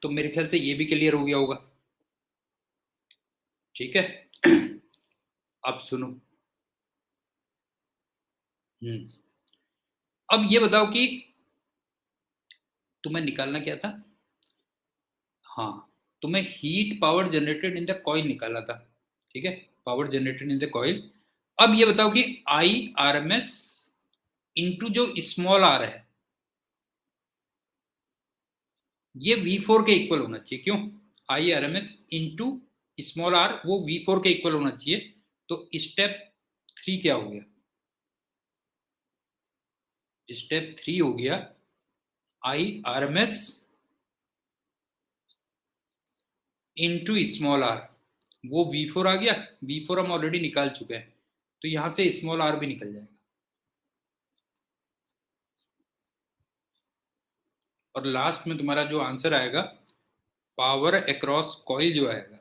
तो मेरे ख्याल से ये भी क्लियर हो गया होगा। ठीक है, अब सुनो। अब ये बताओ कि तुम्हें निकालना क्या था? हाँ, तुम्हें heat power generated in the coil निकाला था। ठीक है, power generated in the coil. अब ये बताओ कि I R M S into जो स्मॉल आर है, ये V4 के इक्वल होना चाहिए। क्यों? I R M S into small R, वो V4 के इक्वल होना चाहिए। तो स्टेप 3 क्या हो गया? स्टेप 3 हो गया I R M S into small R, वो V4 आ गया। V4 हम ऑलरेडी निकाल चुके हैं, तो यहां से स्मॉल आर भी निकल जाएगा। और लास्ट में तुम्हारा जो आंसर आएगा, पावर अक्रॉस कॉइल जो आएगा,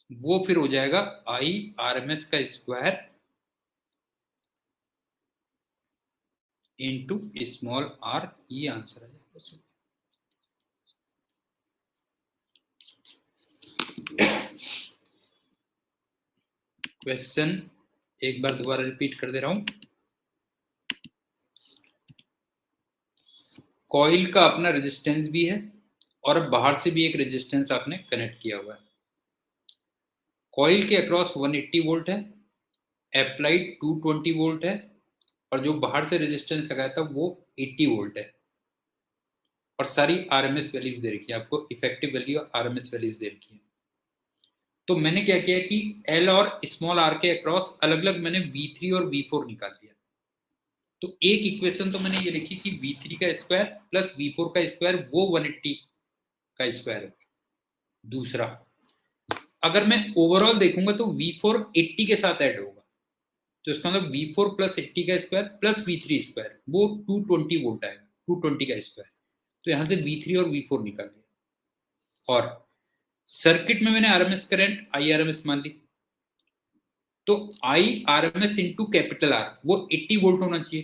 वो फिर हो जाएगा आई आर एम एस का स्क्वायर इंटू स्मॉल आर। ये आंसर आ जाएगा। क्वेश्चन एक बार दोबारा रिपीट कर दे रहा हूं। कॉइल का अपना रेजिस्टेंस भी है और बाहर से भी एक रेजिस्टेंस आपने कनेक्ट किया हुआ है। कॉइल के अक्रॉस 180 वोल्ट है, अप्लाइड 220 वोल्ट है, और जो बाहर से रेजिस्टेंस लगाया था वो 80 वोल्ट है। और सारी आरएमएस वैल्यूज दे रखी है आपको, इफेक्टिव वैल्यू आरएमएस वैल्यूज दे रखी है। तो मैंने क्या किया कि एल और स्मॉल आर के अक्रॉस अलग अलग मैंने V3 और V4 निकाल दिया। तो एक इक्वेशन तो मैंने ये लिखी कि V3 का स्क्वायर प्लस V4 का स्क्वायर वो 180 का स्क्वायर है। दूसरा, अगर मैं ओवरऑल देखूंगा तो V4 80 के साथ ऐड होगा, तो इसका मतलब V4 प्लस 80 का स्क्वायर प्लस V3 स्क्वायर, वो 220 वोल्ट आएगा, 220 का स्क्वायर। तो यहां से V3 और V4 निकाल लिया। और सर्किट में मैंने आरएमएस करंट आई आरएमएस मान ली, तो आई आरएमएस इंटू कैपिटल आर वो 80 वोल्ट होना चाहिए।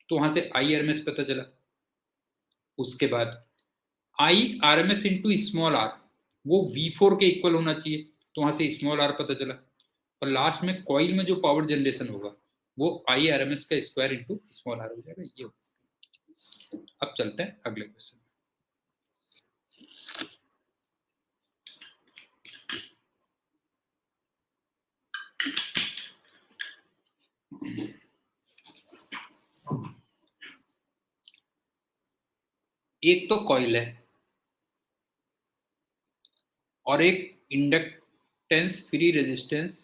तो वहां से आई आरएमएस पता चला। उसके बाद आई आरएमएस इंटू स्मॉल आर, वो V4 के इक्वल होना चाहिए। तो वहां से स्मॉल आर पता चला। और लास्ट में कॉइल में जो पावर जनरेशन होगा वो आई आरएमएस का स्क्वायर इंटू स्मॉल आर हो जाएगा। ये अब चलते हैं अगले क्वेश्चन। एक तो कॉइल है और एक इंडक्टेंस फ्री रेजिस्टेंस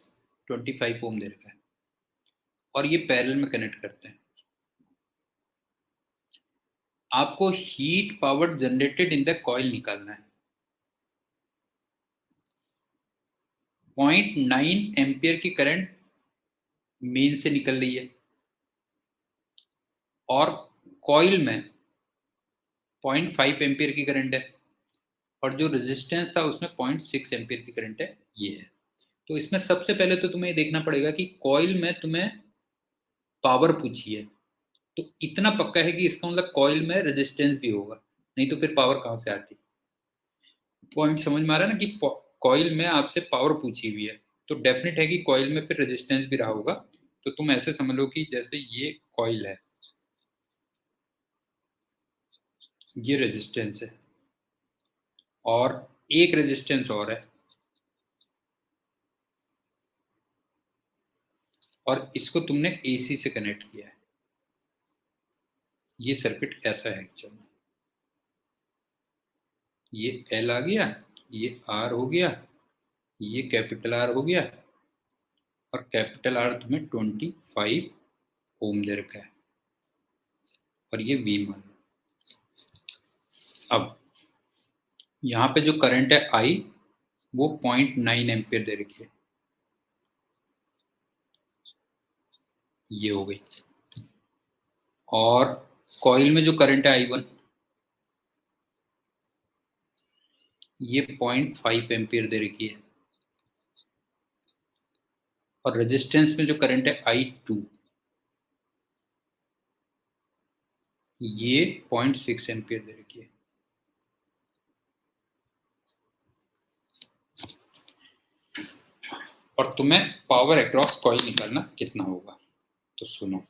25 ओम दे रखा है, और ये पैरेलल में कनेक्ट करते हैं। आपको heat power generated in the coil निकालना है। 0.9 एम्पियर की करंट मेन से निकल रही है, और कॉइल में 0.5 एम्पियर की करंट है, और जो रेजिस्टेंस था उसमें 0.6 एम्पियर की करंट है। ये है। तो इसमें सबसे पहले तो तुम्हें देखना पड़ेगा कि कॉइल में तुम्हें पावर पूछी है, तो इतना पक्का है कि इसका मतलब कॉइल में रेजिस्टेंस भी होगा, नहीं तो फिर पावर कहां से आती? पॉइंट समझ में आ रहा है ना कि कॉइल में आपसे पावर पूछी हुई है, तो डेफिनेट है कि कॉइल में फिर रेजिस्टेंस भी रहा होगा। तो तुम ऐसे समझ लो कि जैसे ये कॉइल है, ये रेजिस्टेंस है, और एक रेजिस्टेंस और है, और इसको तुमने एसी से कनेक्ट किया है। ये सर्किट ऐसा है एक्चुअली। ये एल आ गया, ये आर हो गया, ये कैपिटल आर हो गया, और कैपिटल आर तुम्हें 25 ओम दे रखा है। और ये V मान लो। अब यहाँ पे जो करंट है I वो 0.9 एम्पियर दे रखी है, ये हो गई। और कॉइल में जो करंट है I1 ये 0.5 एम्पियर दे रखी है। और रेजिस्टेंस में जो करंट है I2 ये 0.6 एम्पियर दे रखी है। और तुम्हें पावर अक्रॉस कॉइल निकालना कितना होगा, तो सुनो।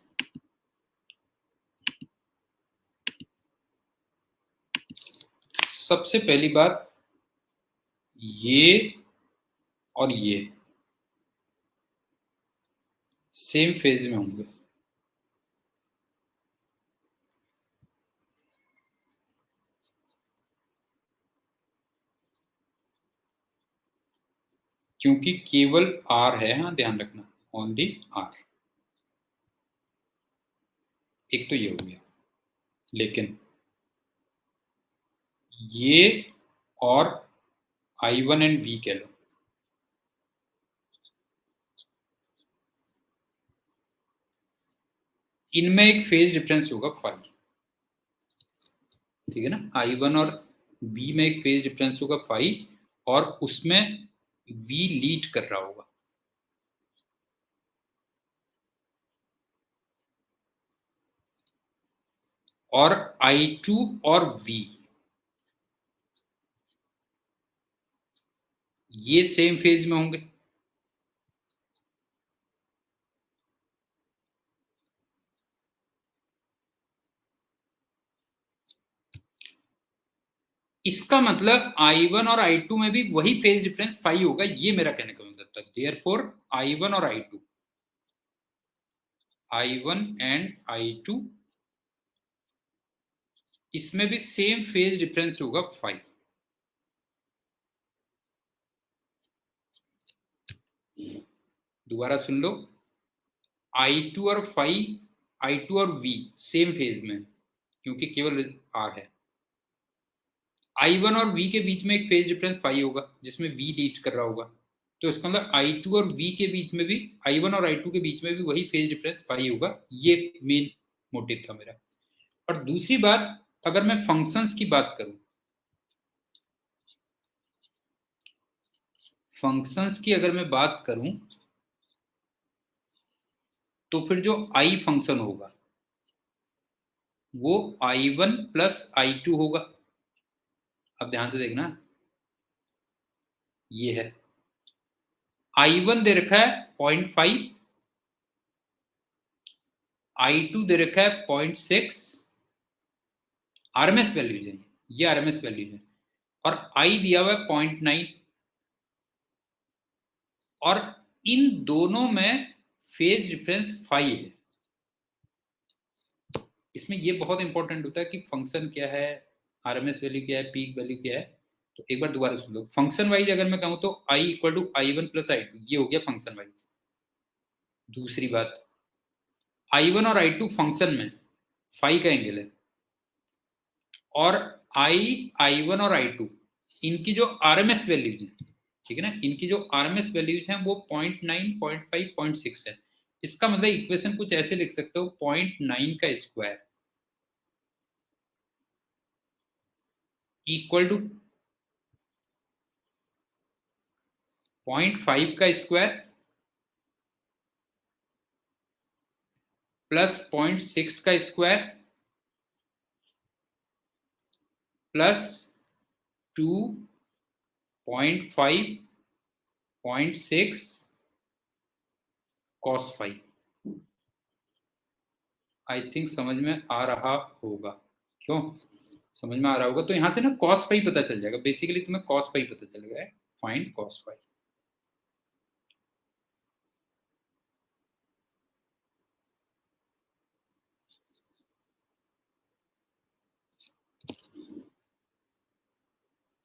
सबसे पहली बात, ये और ये सेम फेज में होंगे, क्योंकि केवल R है, हाँ ध्यान रखना, ओनली R। एक तो ये हो गया, लेकिन ये और I1 एंड V कह लो, इनमें एक फेज डिफरेंस होगा 5, ठीक है ना। I1 और V में एक फेज डिफरेंस होगा 5 और उसमें V लीड कर रहा होगा। और I2 और V ये सेम फेज में होंगे। इसका मतलब I1 और I2 में भी वही फेज डिफरेंस 5 होगा, ये मेरा कहने का मतलब था। देयरफॉर I1 और I2, I1 एंड I2 इसमें भी सेम फेज डिफरेंस होगा 5। दोबारा सुन लो, I2 और 5, I2 और V सेम फेज में, क्योंकि केवल R है। I1 और V के बीच में एक फेज डिफरेंस 5 होगा जिसमें V लीड कर रहा होगा, तो इसका मतलब I2 और V के बीच में भी, I1 और I2 के बीच में भी वही फेज डिफरेंस 5 होगा। ये मेन मोटिव था मेरा। और दूसरी बात, अगर मैं फंक्शंस की बात करूं, फंक्शंस की अगर मैं बात करूं तो फिर जो I फंक्शन होगा वो I1 प्लस I2 होगा। अब ध्यान से देखना, ये है I1 दे रखा है 0.5, I2 दे रखा है 0.6, आरएमएस वैल्यूज है, ये आरएमएस वैल्यू है। और I दिया हुआ है 0.9, और इन दोनों में फेज डिफरेंस 5 है। इसमें ये बहुत इंपॉर्टेंट होता है कि फंक्शन क्या है, आरएमएस वैल्यू क्या है, पीक वैल्यू क्या है। तो एक बार दोबारा सुन लो, फंक्शन वाइज अगर मैं कहूँ तो I equal to I1 plus I2, ये हो गया फंक्शन वाइज। दूसरी बात, I1 और I2 फंक्शन में 5 का एंगल है, और I1 और I2 इनकी जो आरएमएस वैल्यूज है, ठीक है ना, इनकी जो आरएमएस वैल्यूज हैं वो 0.9, 0.5, 0.6 है। इसका मतलब इक्वेशन कुछ ऐसे लिख सकते हो, 0.9 का स्क्वायर इक्वल टू 0.5 का स्क्वायर प्लस 0.6 का square plus 2.5, 0.6 cos 5। I think समझ में आ रहा होगा, क्यों समझ में आ रहा होगा, तो यहां से ना cos 5 पता चल जाएगा। बेसिकली तुम्हें cos 5 पता चल गया है, फाइंड cos 5।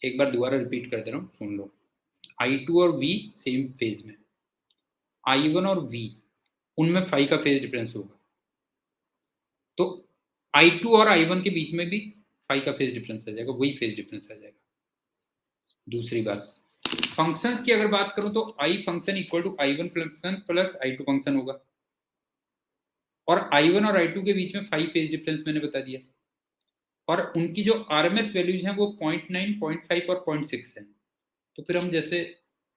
एक बार दोबारा रिपीट कर दे रहा हूँ, सुन लो। I2 और V सेम फेज में, I1 और V उनमें 5 का फेज डिफरेंस होगा। तो I2 और I1 के बीच में भी फाई का फेज डिफरेंस आ जाएगा, वही फेज डिफरेंस आ जाएगा। दूसरी बात, फंक्शंस की अगर बात करूं तो I function equal to I1 function plus I2 function होगा, और I1 और I2 के बीच में फाई फेज डिफरेंस मैंने बता दिया, और उनकी जो आरएमएस वैल्यूज हैं वो 0.9, 0.5 और 0.6 है। तो फिर हम जैसे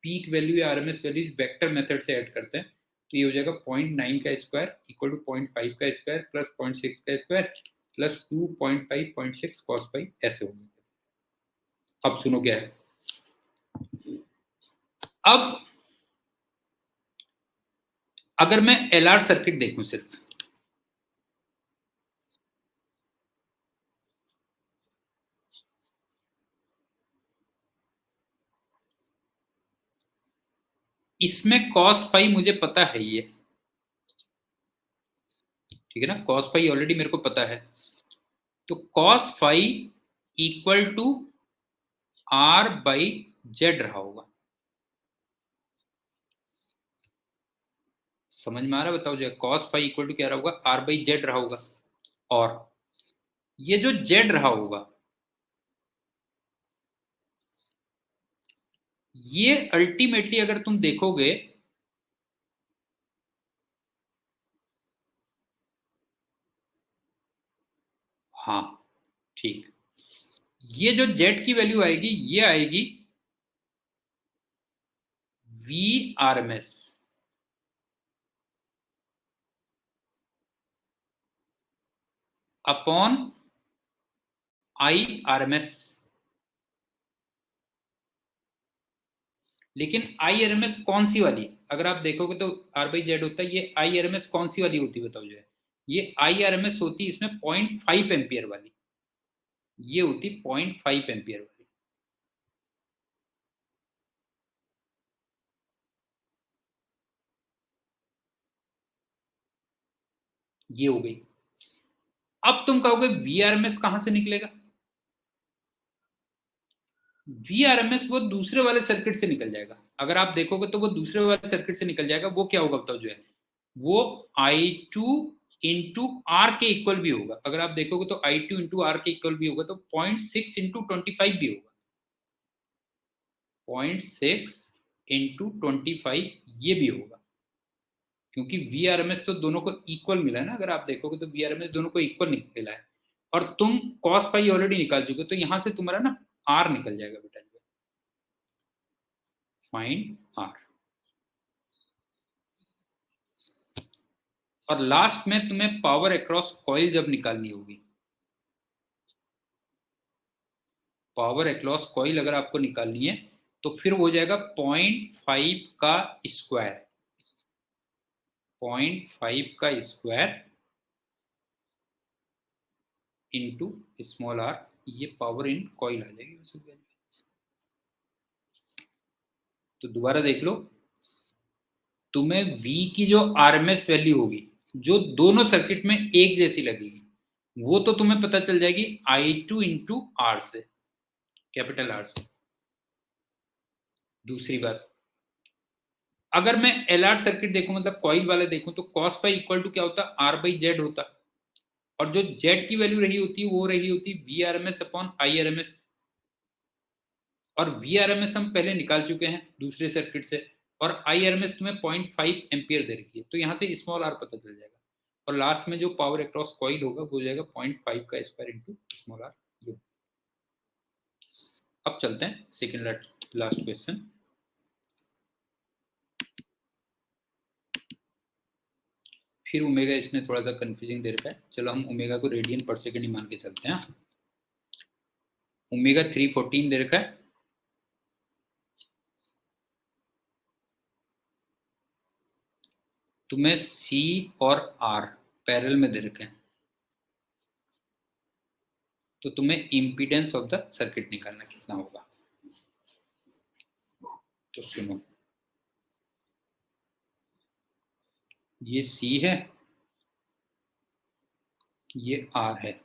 पीक वैल्यू या आरएमएस वैल्यू वेक्टर मेथड से ऐड करते हैं, तो ये हो जाएगा 0.9 का स्क्वायर इक्वल टू 0.5 का स्क्वायर प्लस 0.6 का स्क्वायर प्लस 2.5 0.6 कॉस पाई, ऐसे होगा। अब सुनो क्या है, अब अगर मैं एलआर सर्किट देखूं सिर्फ, इसमें कॉस पाई मुझे पता है ये, ठीक है ना, कॉस पाई ऑलरेडी मेरे को पता है, तो cos phi equal to R by Z रहा होगा। समझ में आ रहा है? बताओ जो कॉस फाई इक्वल टू क्या रहा होगा, आर बाई जेड रहा होगा, और ये जो जेड रहा होगा ये अल्टीमेटली अगर तुम देखोगे हाँ ठीक, ये जो जेड की वैल्यू आएगी ये आएगी V R M S upon I R M S. लेकिन आई आर एम एस कौन सी वाली, अगर आप देखोगे तो आर बाई जेड होता है, ये आई आर एम एस कौन सी वाली होती है बताओ जो है, ये आई आर एम एस होती है इसमें 0.5 एम्पियर वाली, ये होती 0.5 एम्पियर वाली। ये हो गई। अब तुम कहोगे वी आर एम एस कहां से निकलेगा, वी आर एम एस वो दूसरे वाले सर्किट से निकल जाएगा, अगर आप देखोगे तो वो दूसरे वाले सर्किट से निकल जाएगा। वो क्या होगा बताओ जो है, वो आई टू इंटू आर के इक्वल भी होगा, अगर आप देखोगे तो आई टू इंटू आर के इक्वल भी होगा, तो 0.6 इंटू 25 भी होगा, 0.6 इंटू 25 ये भी होगा, क्योंकि वी आर एम एस तो दोनों को इक्वल मिला है ना, अगर आप देखोगे तो वी आर एम एस दोनों को इक्वल मिला है, और तुम कॉस पाई ऑलरेडी निकाल चुके हो, तो यहां से तुम्हारा ना आर निकल जाएगा बेटा, फाइंड आर। और लास्ट में तुम्हें पावर अक्रॉस कॉइल जब निकालनी होगी, पावर अक्रॉस कॉइल अगर आपको निकालनी है तो फिर हो जाएगा 0.5 का स्क्वायर, 0.5 का स्क्वायर इंटू स्मॉल आर, ये पावर इन कॉइल आ जाएगी। तो दोबारा देख लो, तुम्हें V की जो आरएमएस वैल्यू होगी जो दोनों सर्किट में एक जैसी लगेगी, वो तो तुम्हें पता चल जाएगी I2 इंटू आर से, कैपिटल आर से। दूसरी बात, अगर मैं एल आर सर्किट देखूं, मतलब कॉइल वाले देखूं, तो कॉस पाई इक्वल टू क्या होता है, आर बाई जेड होता, और जो जेड की वैल्यू रही होती है वो रही होती V R M S upon I R M S, और वी आर एम एस हम पहले निकाल चुके हैं दूसरे सर्किट से, और आई आर एम एस तुम्हें 0.5 एम्पियर दे रखी है, तो यहाँ से स्मॉल आर पता चल जाएगा, और लास्ट में जो पावर अक्रॉस कॉइल होगा वो हो जाएगा 0.5 का स्क्वायर इंटू स्मॉल आर। अब चलते हैं सेकेंड लास्ट क्वेश्चन। फिर ओमेगा इसने थोड़ा सा कंफ्यूजिंग दे रखा है, चलो हम ओमेगा को रेडियन पर सेकेंड ही मान के चलते हैं। ओमेगा 314 दे रखा है, तुम्हें सी और आर पैरेलल में दे रखे हैं, तो तुम्हें इम्पीडेंस ऑफ द सर्किट निकालना कितना होगा। तो सुनो, ये सी है, ये आर है,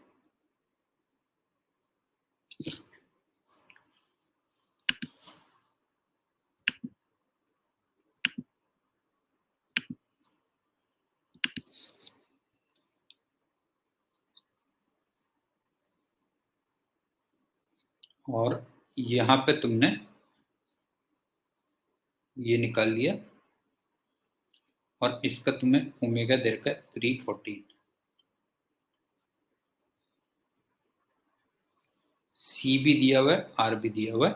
और यहाँ पे तुमने ये निकाल लिया और इसका तुम्हें ओमेगा दे रखा है 314। सी भी दिया हुआ है, आर भी दिया हुआ है,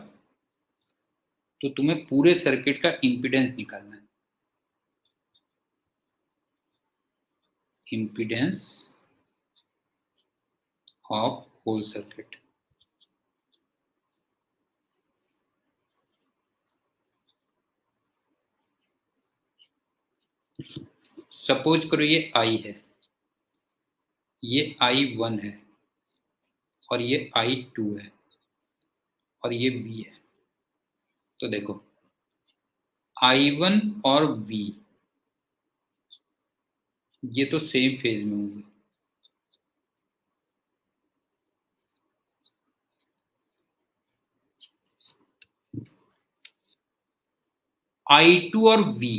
तो तुम्हें पूरे सर्किट का इंपीडेंस निकालना है। Impedance of whole circuit. Suppose करो ये आई है, ये I1 है, और ये I2 है, और ये V है। तो देखो I1 और V ये तो सेम फेज में होंगे। I2 और V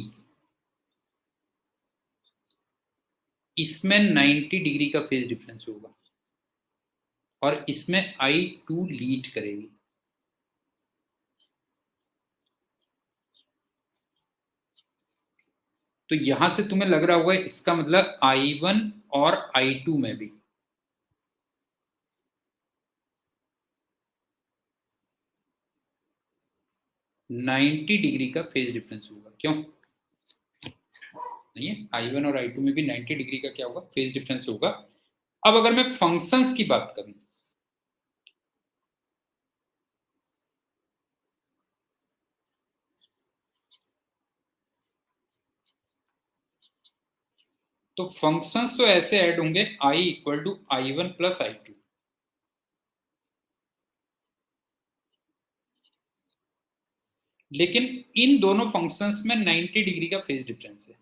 इसमें 90 डिग्री का फेज डिफरेंस होगा, और इसमें I2 लीड करेगी। तो यहां से तुम्हें लग रहा होगा इसका मतलब I1 और I2 में भी नाइन्टी डिग्री का फेज डिफरेंस होगा। क्यों नहीं है? I1 और I2 में भी 90 डिग्री का क्या होगा? फेज डिफरेंस होगा। अब अगर मैं फंक्शंस की बात करूं तो फंक्शंस तो ऐसे ऐड होंगे I equal to I1 plus I2। लेकिन इन दोनों फंक्शंस में 90 डिग्री का फेज डिफरेंस है।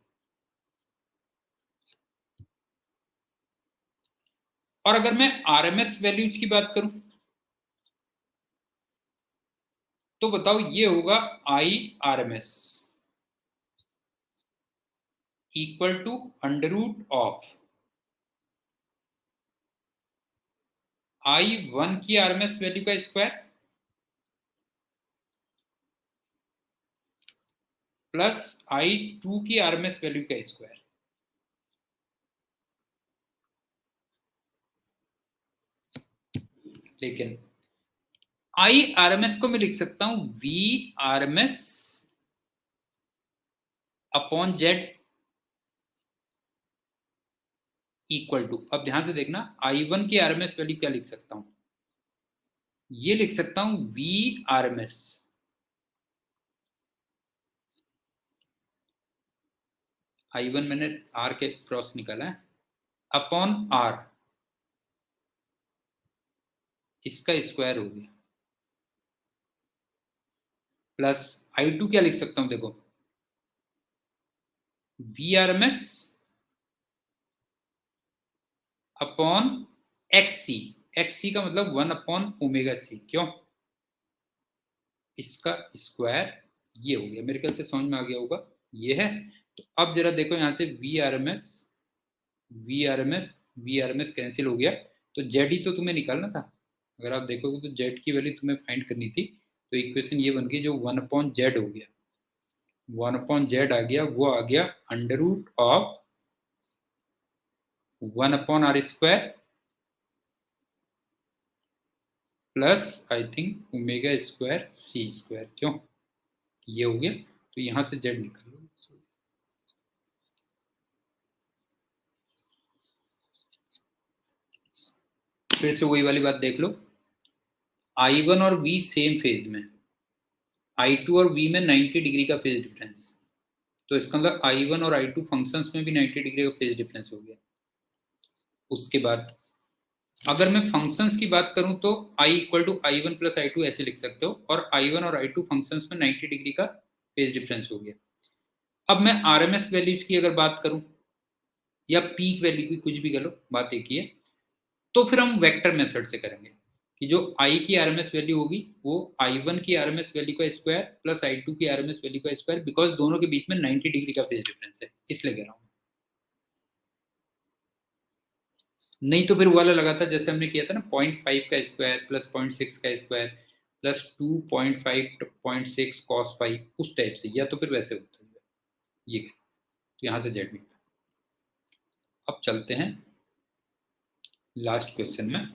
और अगर मैं आरएमएस वैल्यूज की बात करूं तो बताओ ये होगा I R M S equal to under root of I1 की आरएमएस वैल्यू का स्क्वायर प्लस I2 की आरएमएस वैल्यू का स्क्वायर। लेकिन आई आरएमएस को मैं लिख सकता हूं V RMS upon Z equal to, अब ध्यान से देखना, I1 की आरएमएस वैल्यू क्या लिख सकता हूं? ये लिख सकता हूं V आरएमएस I1 मैंने R के क्रॉस निकाला है अपॉन R, इसका स्क्वायर हो गया, प्लस I2 क्या लिख सकता हूं? देखो V RMS upon XC, XC का मतलब 1 अपॉन ओमेगा सी। क्यों? इसका स्क्वायर ये हो गया। मेरे ख्याल से समझ में आ गया होगा ये है। तो अब जरा देखो यहाँ से V R M S cancel हो गया, तो जेड ही तो तुम्हें निकालना था। अगर आप देखोगे तो जेड की वैल्यू तुम्हें फाइंड करनी थी, तो इक्वेशन ये बन गई जो 1 अपॉन जेड हो गया। 1 अपॉन जेड आ गया, वो आ गया under root of 1 upon R square plus I think omega square C square. क्यों? ये हो गया, तो यहां से जेड निकाल लो। फिर से वही वाली बात देख लो, I1 और V सेम फेज में, I2 और V में 90 डिग्री का फेज डिफरेंस, तो इसका मतलब I1 और I2 फंक्शंस में भी 90 डिग्री का फेज डिफरेंस हो गया। उसके बाद अगर मैं फंक्शंस की बात करूं तो I equal to I1 plus I2 ऐसे लिख सकते हो, और I1 और I2 फंक्शंस में 90 डिग्री का फेज डिफरेंस हो गया। अब मैं आरएमएस वैल्यूज की अगर बात करूं या पीक वैल्यू की, कुछ भी करो, बात एक ही है। तो फिर हम वेक्टर मेथड से करेंगे कि जो I की आरएमएस वैल्यू होगी वो I1 की आरएमएस वैल्यू का स्क्वायर प्लस I2 की आरएमएस वैल्यू का स्क्वायर, बिकॉज दोनों के बीच में 90 डिग्री का फेज डिफरेंस है, इसलिए कह रहा हूं। नहीं तो फिर वो वाला लगा था जैसे हमने किया था ना, 0.5 का स्क्वायर प्लस 0.6 का स्क्वायर, प्लस 2.5.6 cos फाइव, उस टाइप से, या तो फिर वैसे होता है ये, तो यहाँ से जेड निकला। अब चलते हैं लास्ट क्वेश्चन में।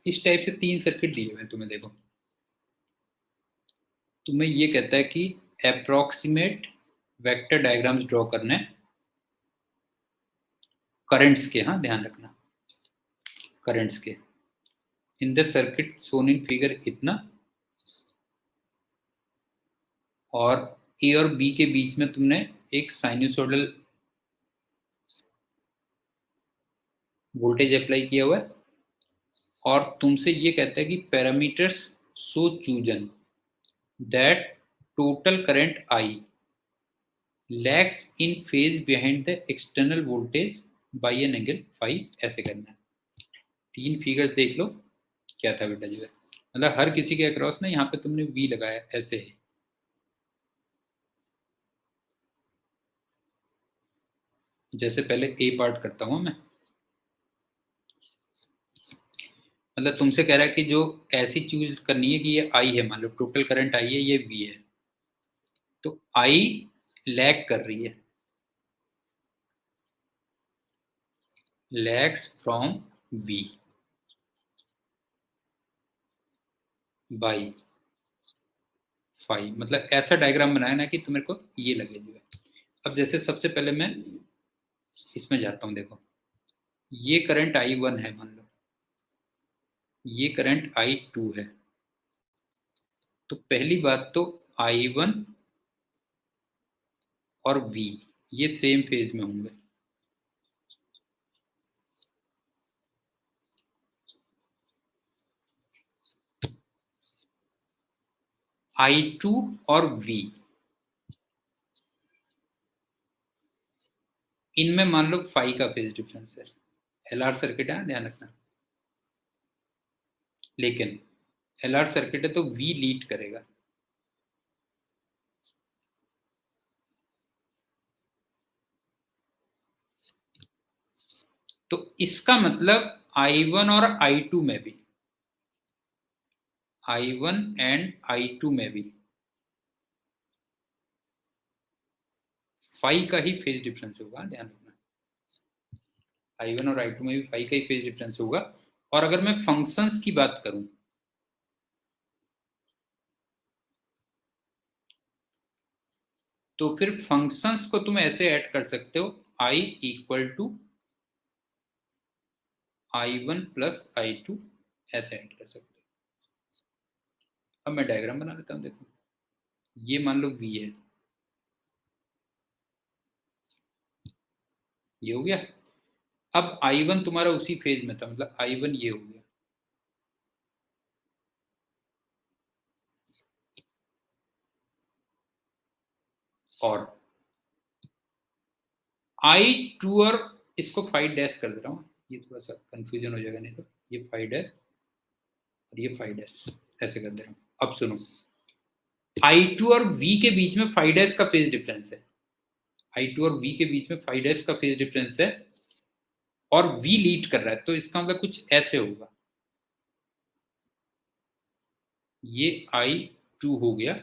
इस टाइप से 3 सर्किट दिए हुए हैं तुम्हें, देखो तुम्हें ये कहता है कि अप्रोक्सीमेट वेक्टर डायग्राम्स ड्रॉ करने करंट्स के, हाँ ध्यान रखना करंट्स के, इन the circuit shown in figure इतना, और ए और बी के बीच में तुमने एक साइनसोइडल वोल्टेज अप्लाई किया हुआ है, और तुमसे ये कहता है कि parameters so chosen that total current I lags in phase behind the external voltage by an angle five, ऐसे करना है। 3 फिगर्स देख लो, क्या था बेटा जो है, मतलब हर किसी के अक्रॉस ना यहाँ पे तुमने वी लगाया, ऐसे है। जैसे पहले ए पार्ट करता हूँ मैं, मतलब तुमसे कह रहा है कि जो ऐसी चूज करनी है कि ये आई है, मान लो टोटल करंट आई है, ये वी है, तो आई लैग कर रही है, lags from V by five, मतलब ऐसा डायग्राम बनाया ना कि तुम्हें को ये लगे जो है। अब जैसे सबसे पहले मैं इसमें जाता हूँ, देखो ये करंट आई वन है, मान लो ये करंट आई टू है, तो पहली बात तो आई वन और वी ये सेम फेज में होंगे, आई टू और वी इनमें मान लो फाइव का फेज डिफरेंस है, एलआर सर्किट है ध्यान रखना, लेकिन एलआर सर्किट है तो वी लीड करेगा, तो इसका मतलब I1 और I2 में भी, I1 एंड I2 में भी फाइव का ही फेज डिफरेंस होगा, ध्यान रखना I1 और I2 में भी फाइव का ही फेज डिफरेंस होगा। और अगर मैं फंक्शंस की बात करूं, तो फिर फंक्शंस को तुम ऐसे ऐड कर सकते हो, I equal to I1 plus I2, ऐसे ऐड कर सकते हो। अब मैं डायग्राम बना लेता हूं, देखो ये मान लो V है, ये हो गया। अब I1 तुम्हारा उसी फेज में था, मतलब I1 ये हो गया, और I2 और इसको 5 डैश कर दे रहा हूँ, ये थोड़ा सा कंफ्यूजन हो जाएगा, नहीं तो ये 5 डैश और ये 5 डैश ऐसे कर दे रहा हूँ। अब सुनो, I2 और V के बीच में 5 डैश का फेज डिफरेंस है, I2 और V के बीच में 5 डैश का फेज डिफरेंस है, और V लीड कर रहा है, तो इसका मतलब कुछ ऐसे होगा, ये I2 हो गया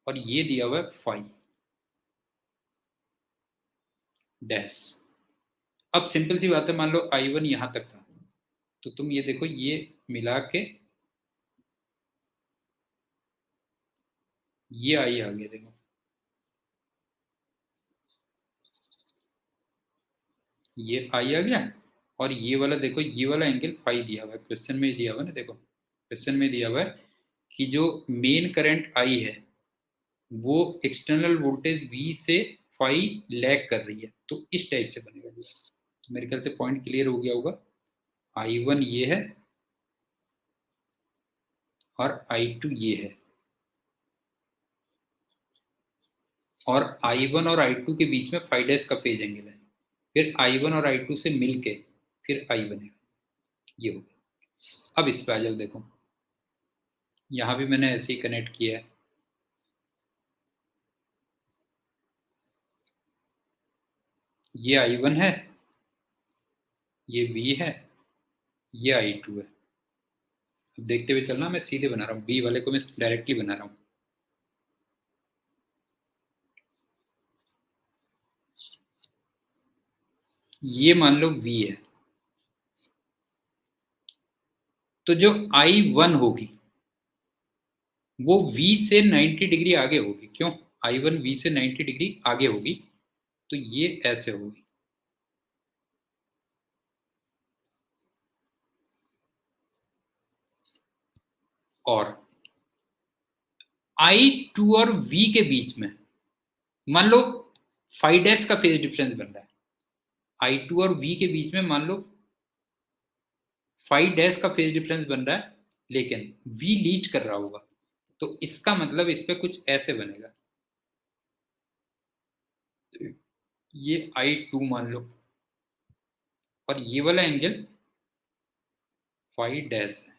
और ये दिया हुआ है 5 डैश। अब सिंपल सी बात है, मान लो I1 यहां तक था, तो तुम ये देखो ये मिला के ये आई आ गया, देखो ये आई आ गया, और ये वाला देखो, ये वाला एंगल फाइव दिया हुआ है, क्वेश्चन में दिया हुआ है ना, देखो क्वेश्चन में दिया हुआ है कि जो मेन करंट आई है वो एक्सटर्नल वोल्टेज वी से फाइव लैग कर रही है, तो इस टाइप से बनेगा। तो मेरे ख्याल से पॉइंट क्लियर हो गया होगा, आई वन ये है और आई टू ये है, और आई वन और आई टू के बीच में 5 डेज का फेज एंगल है, फिर आई वन और आई टू से मिलके फिर आई बनेगा, ये हो गया। अब इस पे आ जाओ, देखो यहाँ भी मैंने ऐसे ही कनेक्ट किया है, ये आई वन है, ये वी है, ये आई टू है। अब देखते हुए चलना, मैं सीधे बना रहा हूँ, बी वाले को मैं डायरेक्टली बना रहा हूँ। ये मान लो V है, तो जो I1 होगी वो V से 90 डिग्री आगे होगी। क्यों? I1 V से 90 डिग्री आगे होगी, तो ये ऐसे होगी। और I2 और V के बीच में मान लो 5 डैश का फेज डिफरेंस बन रहा है। I2 और V के बीच में मान लो 5 डैश का फेज डिफरेंस बन रहा है, लेकिन V लीड कर रहा होगा, तो इसका मतलब इस पे कुछ ऐसे बनेगा। ये I2 मान लो, और ये वाला एंगल 5 डैश है।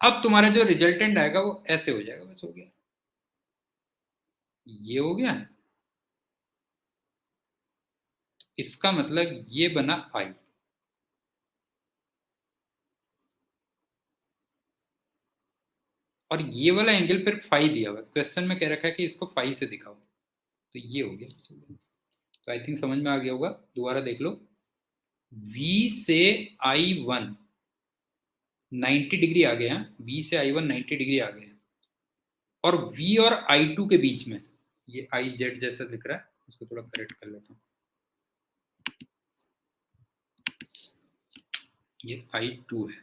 अब तुम्हारा जो रिजल्टेंट आएगा वो ऐसे हो जाएगा, बस हो गया। ये हो गया, इसका मतलब ये बना I। और ये वाला एंगल फिर 5 दिया हुआ है, क्वेश्चन में कह रखा है कि इसको 5 से दिखाओ, तो ये हो गया, बस हो गया। तो आई थिंक समझ में आ गया होगा, दोबारा देख लो। V से I1 90 डिग्री आ गया, V से I1 90 डिग्री आ गया, और V और I2 के बीच में ये IZ जैसा दिख रहा है, इसको थोड़ा करेक्ट कर लेता हूँ। ये I2 है।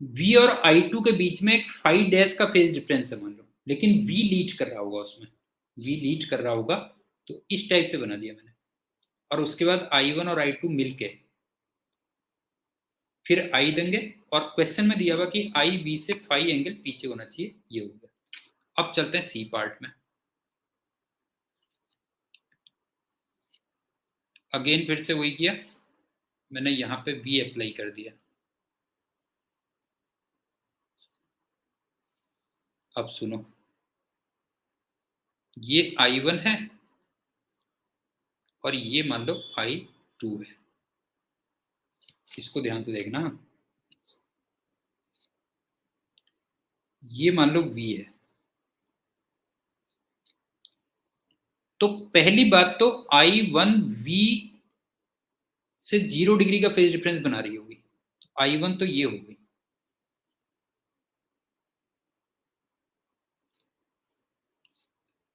V और I2 के बीच में एक 5 डैश का फेज डिफरेंस है मान लो, लेकिन V लीड कर रहा होगा उसमें, V लीड कर रहा होगा, तो इस टाइप से बना दिया मैंने। और उसके बाद I1 और I2 मिलके फिर I देंगे, और क्वेश्चन में दिया हुआ कि I V से 5 एंगल पीछे होना चाहिए, ये हो गया। अब चलते हैं सी पार्ट में। अगेन फिर से वही किया मैंने, यहां पे V अप्लाई कर दिया। अब सुनो, ये I1 है और ये मान लो I2 है, इसको ध्यान से देखना। ये मान लो V है, तो पहली बात तो I1 V से 0 डिग्री का फेज डिफरेंस बना रही होगी, I1 तो ये होगी।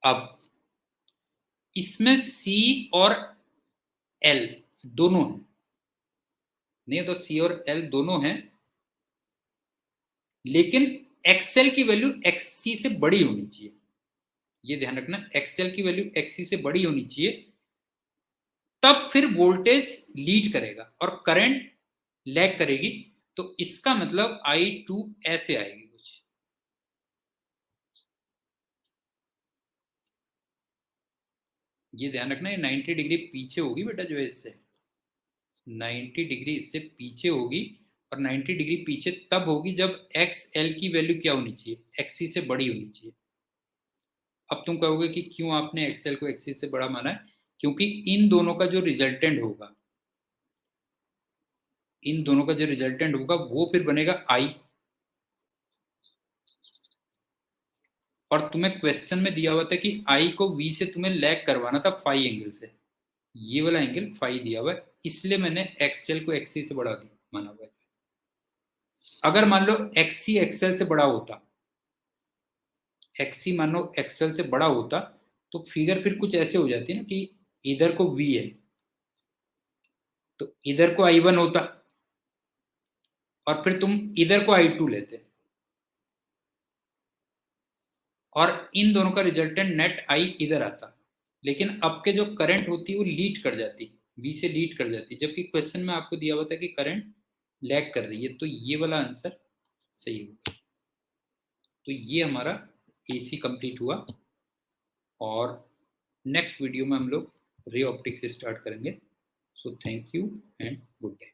अब इसमें C और L दोनों हैं, नहीं तो C और L दोनों हैं, लेकिन XL की वैल्यू XC से बड़ी होनी चाहिए। ये ध्यान रखना, XL की वैल्यू XC से बड़ी होनी चाहिए, तब फिर वोल्टेज लीड करेगा और करंट लैग करेगी। तो इसका मतलब I2 ऐसे आएगी कुछ, ये ध्यान रखना, ये 90 डिग्री पीछे होगी बेटा, जो है इससे 90 डिग्री इससे पीछे होगी, और 90 डिग्री पीछे तब होगी जब XL की वैल्यू क्या होनी चाहिए, XC से बड़ी होनी चाहिए। अब तुम कहोगे कि क्यों आपने XL को XC से बड़ा माना है? क्योंकि इन दोनों का जो रिजल्टेंट होगा, इन दोनों का जो रिजल्टेंट होगा वो फिर बनेगा I। और तुम्हें क्वेश्चन में दिया हुआ था कि I को V से तुम्हें लैग करवाना था 5 एंगल से, ये वाला एंगल 5 दिया हुआ है, इसलिए मैंने XL को XC से बड़ा माना हुआ है। अगर मान लो XC XL से बड़ा होता, XC मान लो XL से बड़ा होता, तो फिगर फिर कुछ ऐसे हो जाती है ना कि इधर को V है तो इधर को I1 होता, और फिर तुम इधर को I2 लेते, और इन दोनों का रिजल्टेंट नेट I इधर आता। लेकिन अब के जो करंट होती है वो लीड कर जाती, V से लीड कर जाती, जबकि क्वेश्चन में आपको दिया हुआ था कि करंट लैग कर रही है, तो ये वाला आंसर सही होगा। तो ये हमारा AC कंप्लीट हुआ, और नेक्स्ट वीडियो में हम लोग रे ऑप्टिक्स से स्टार्ट करेंगे। So thank you and good day.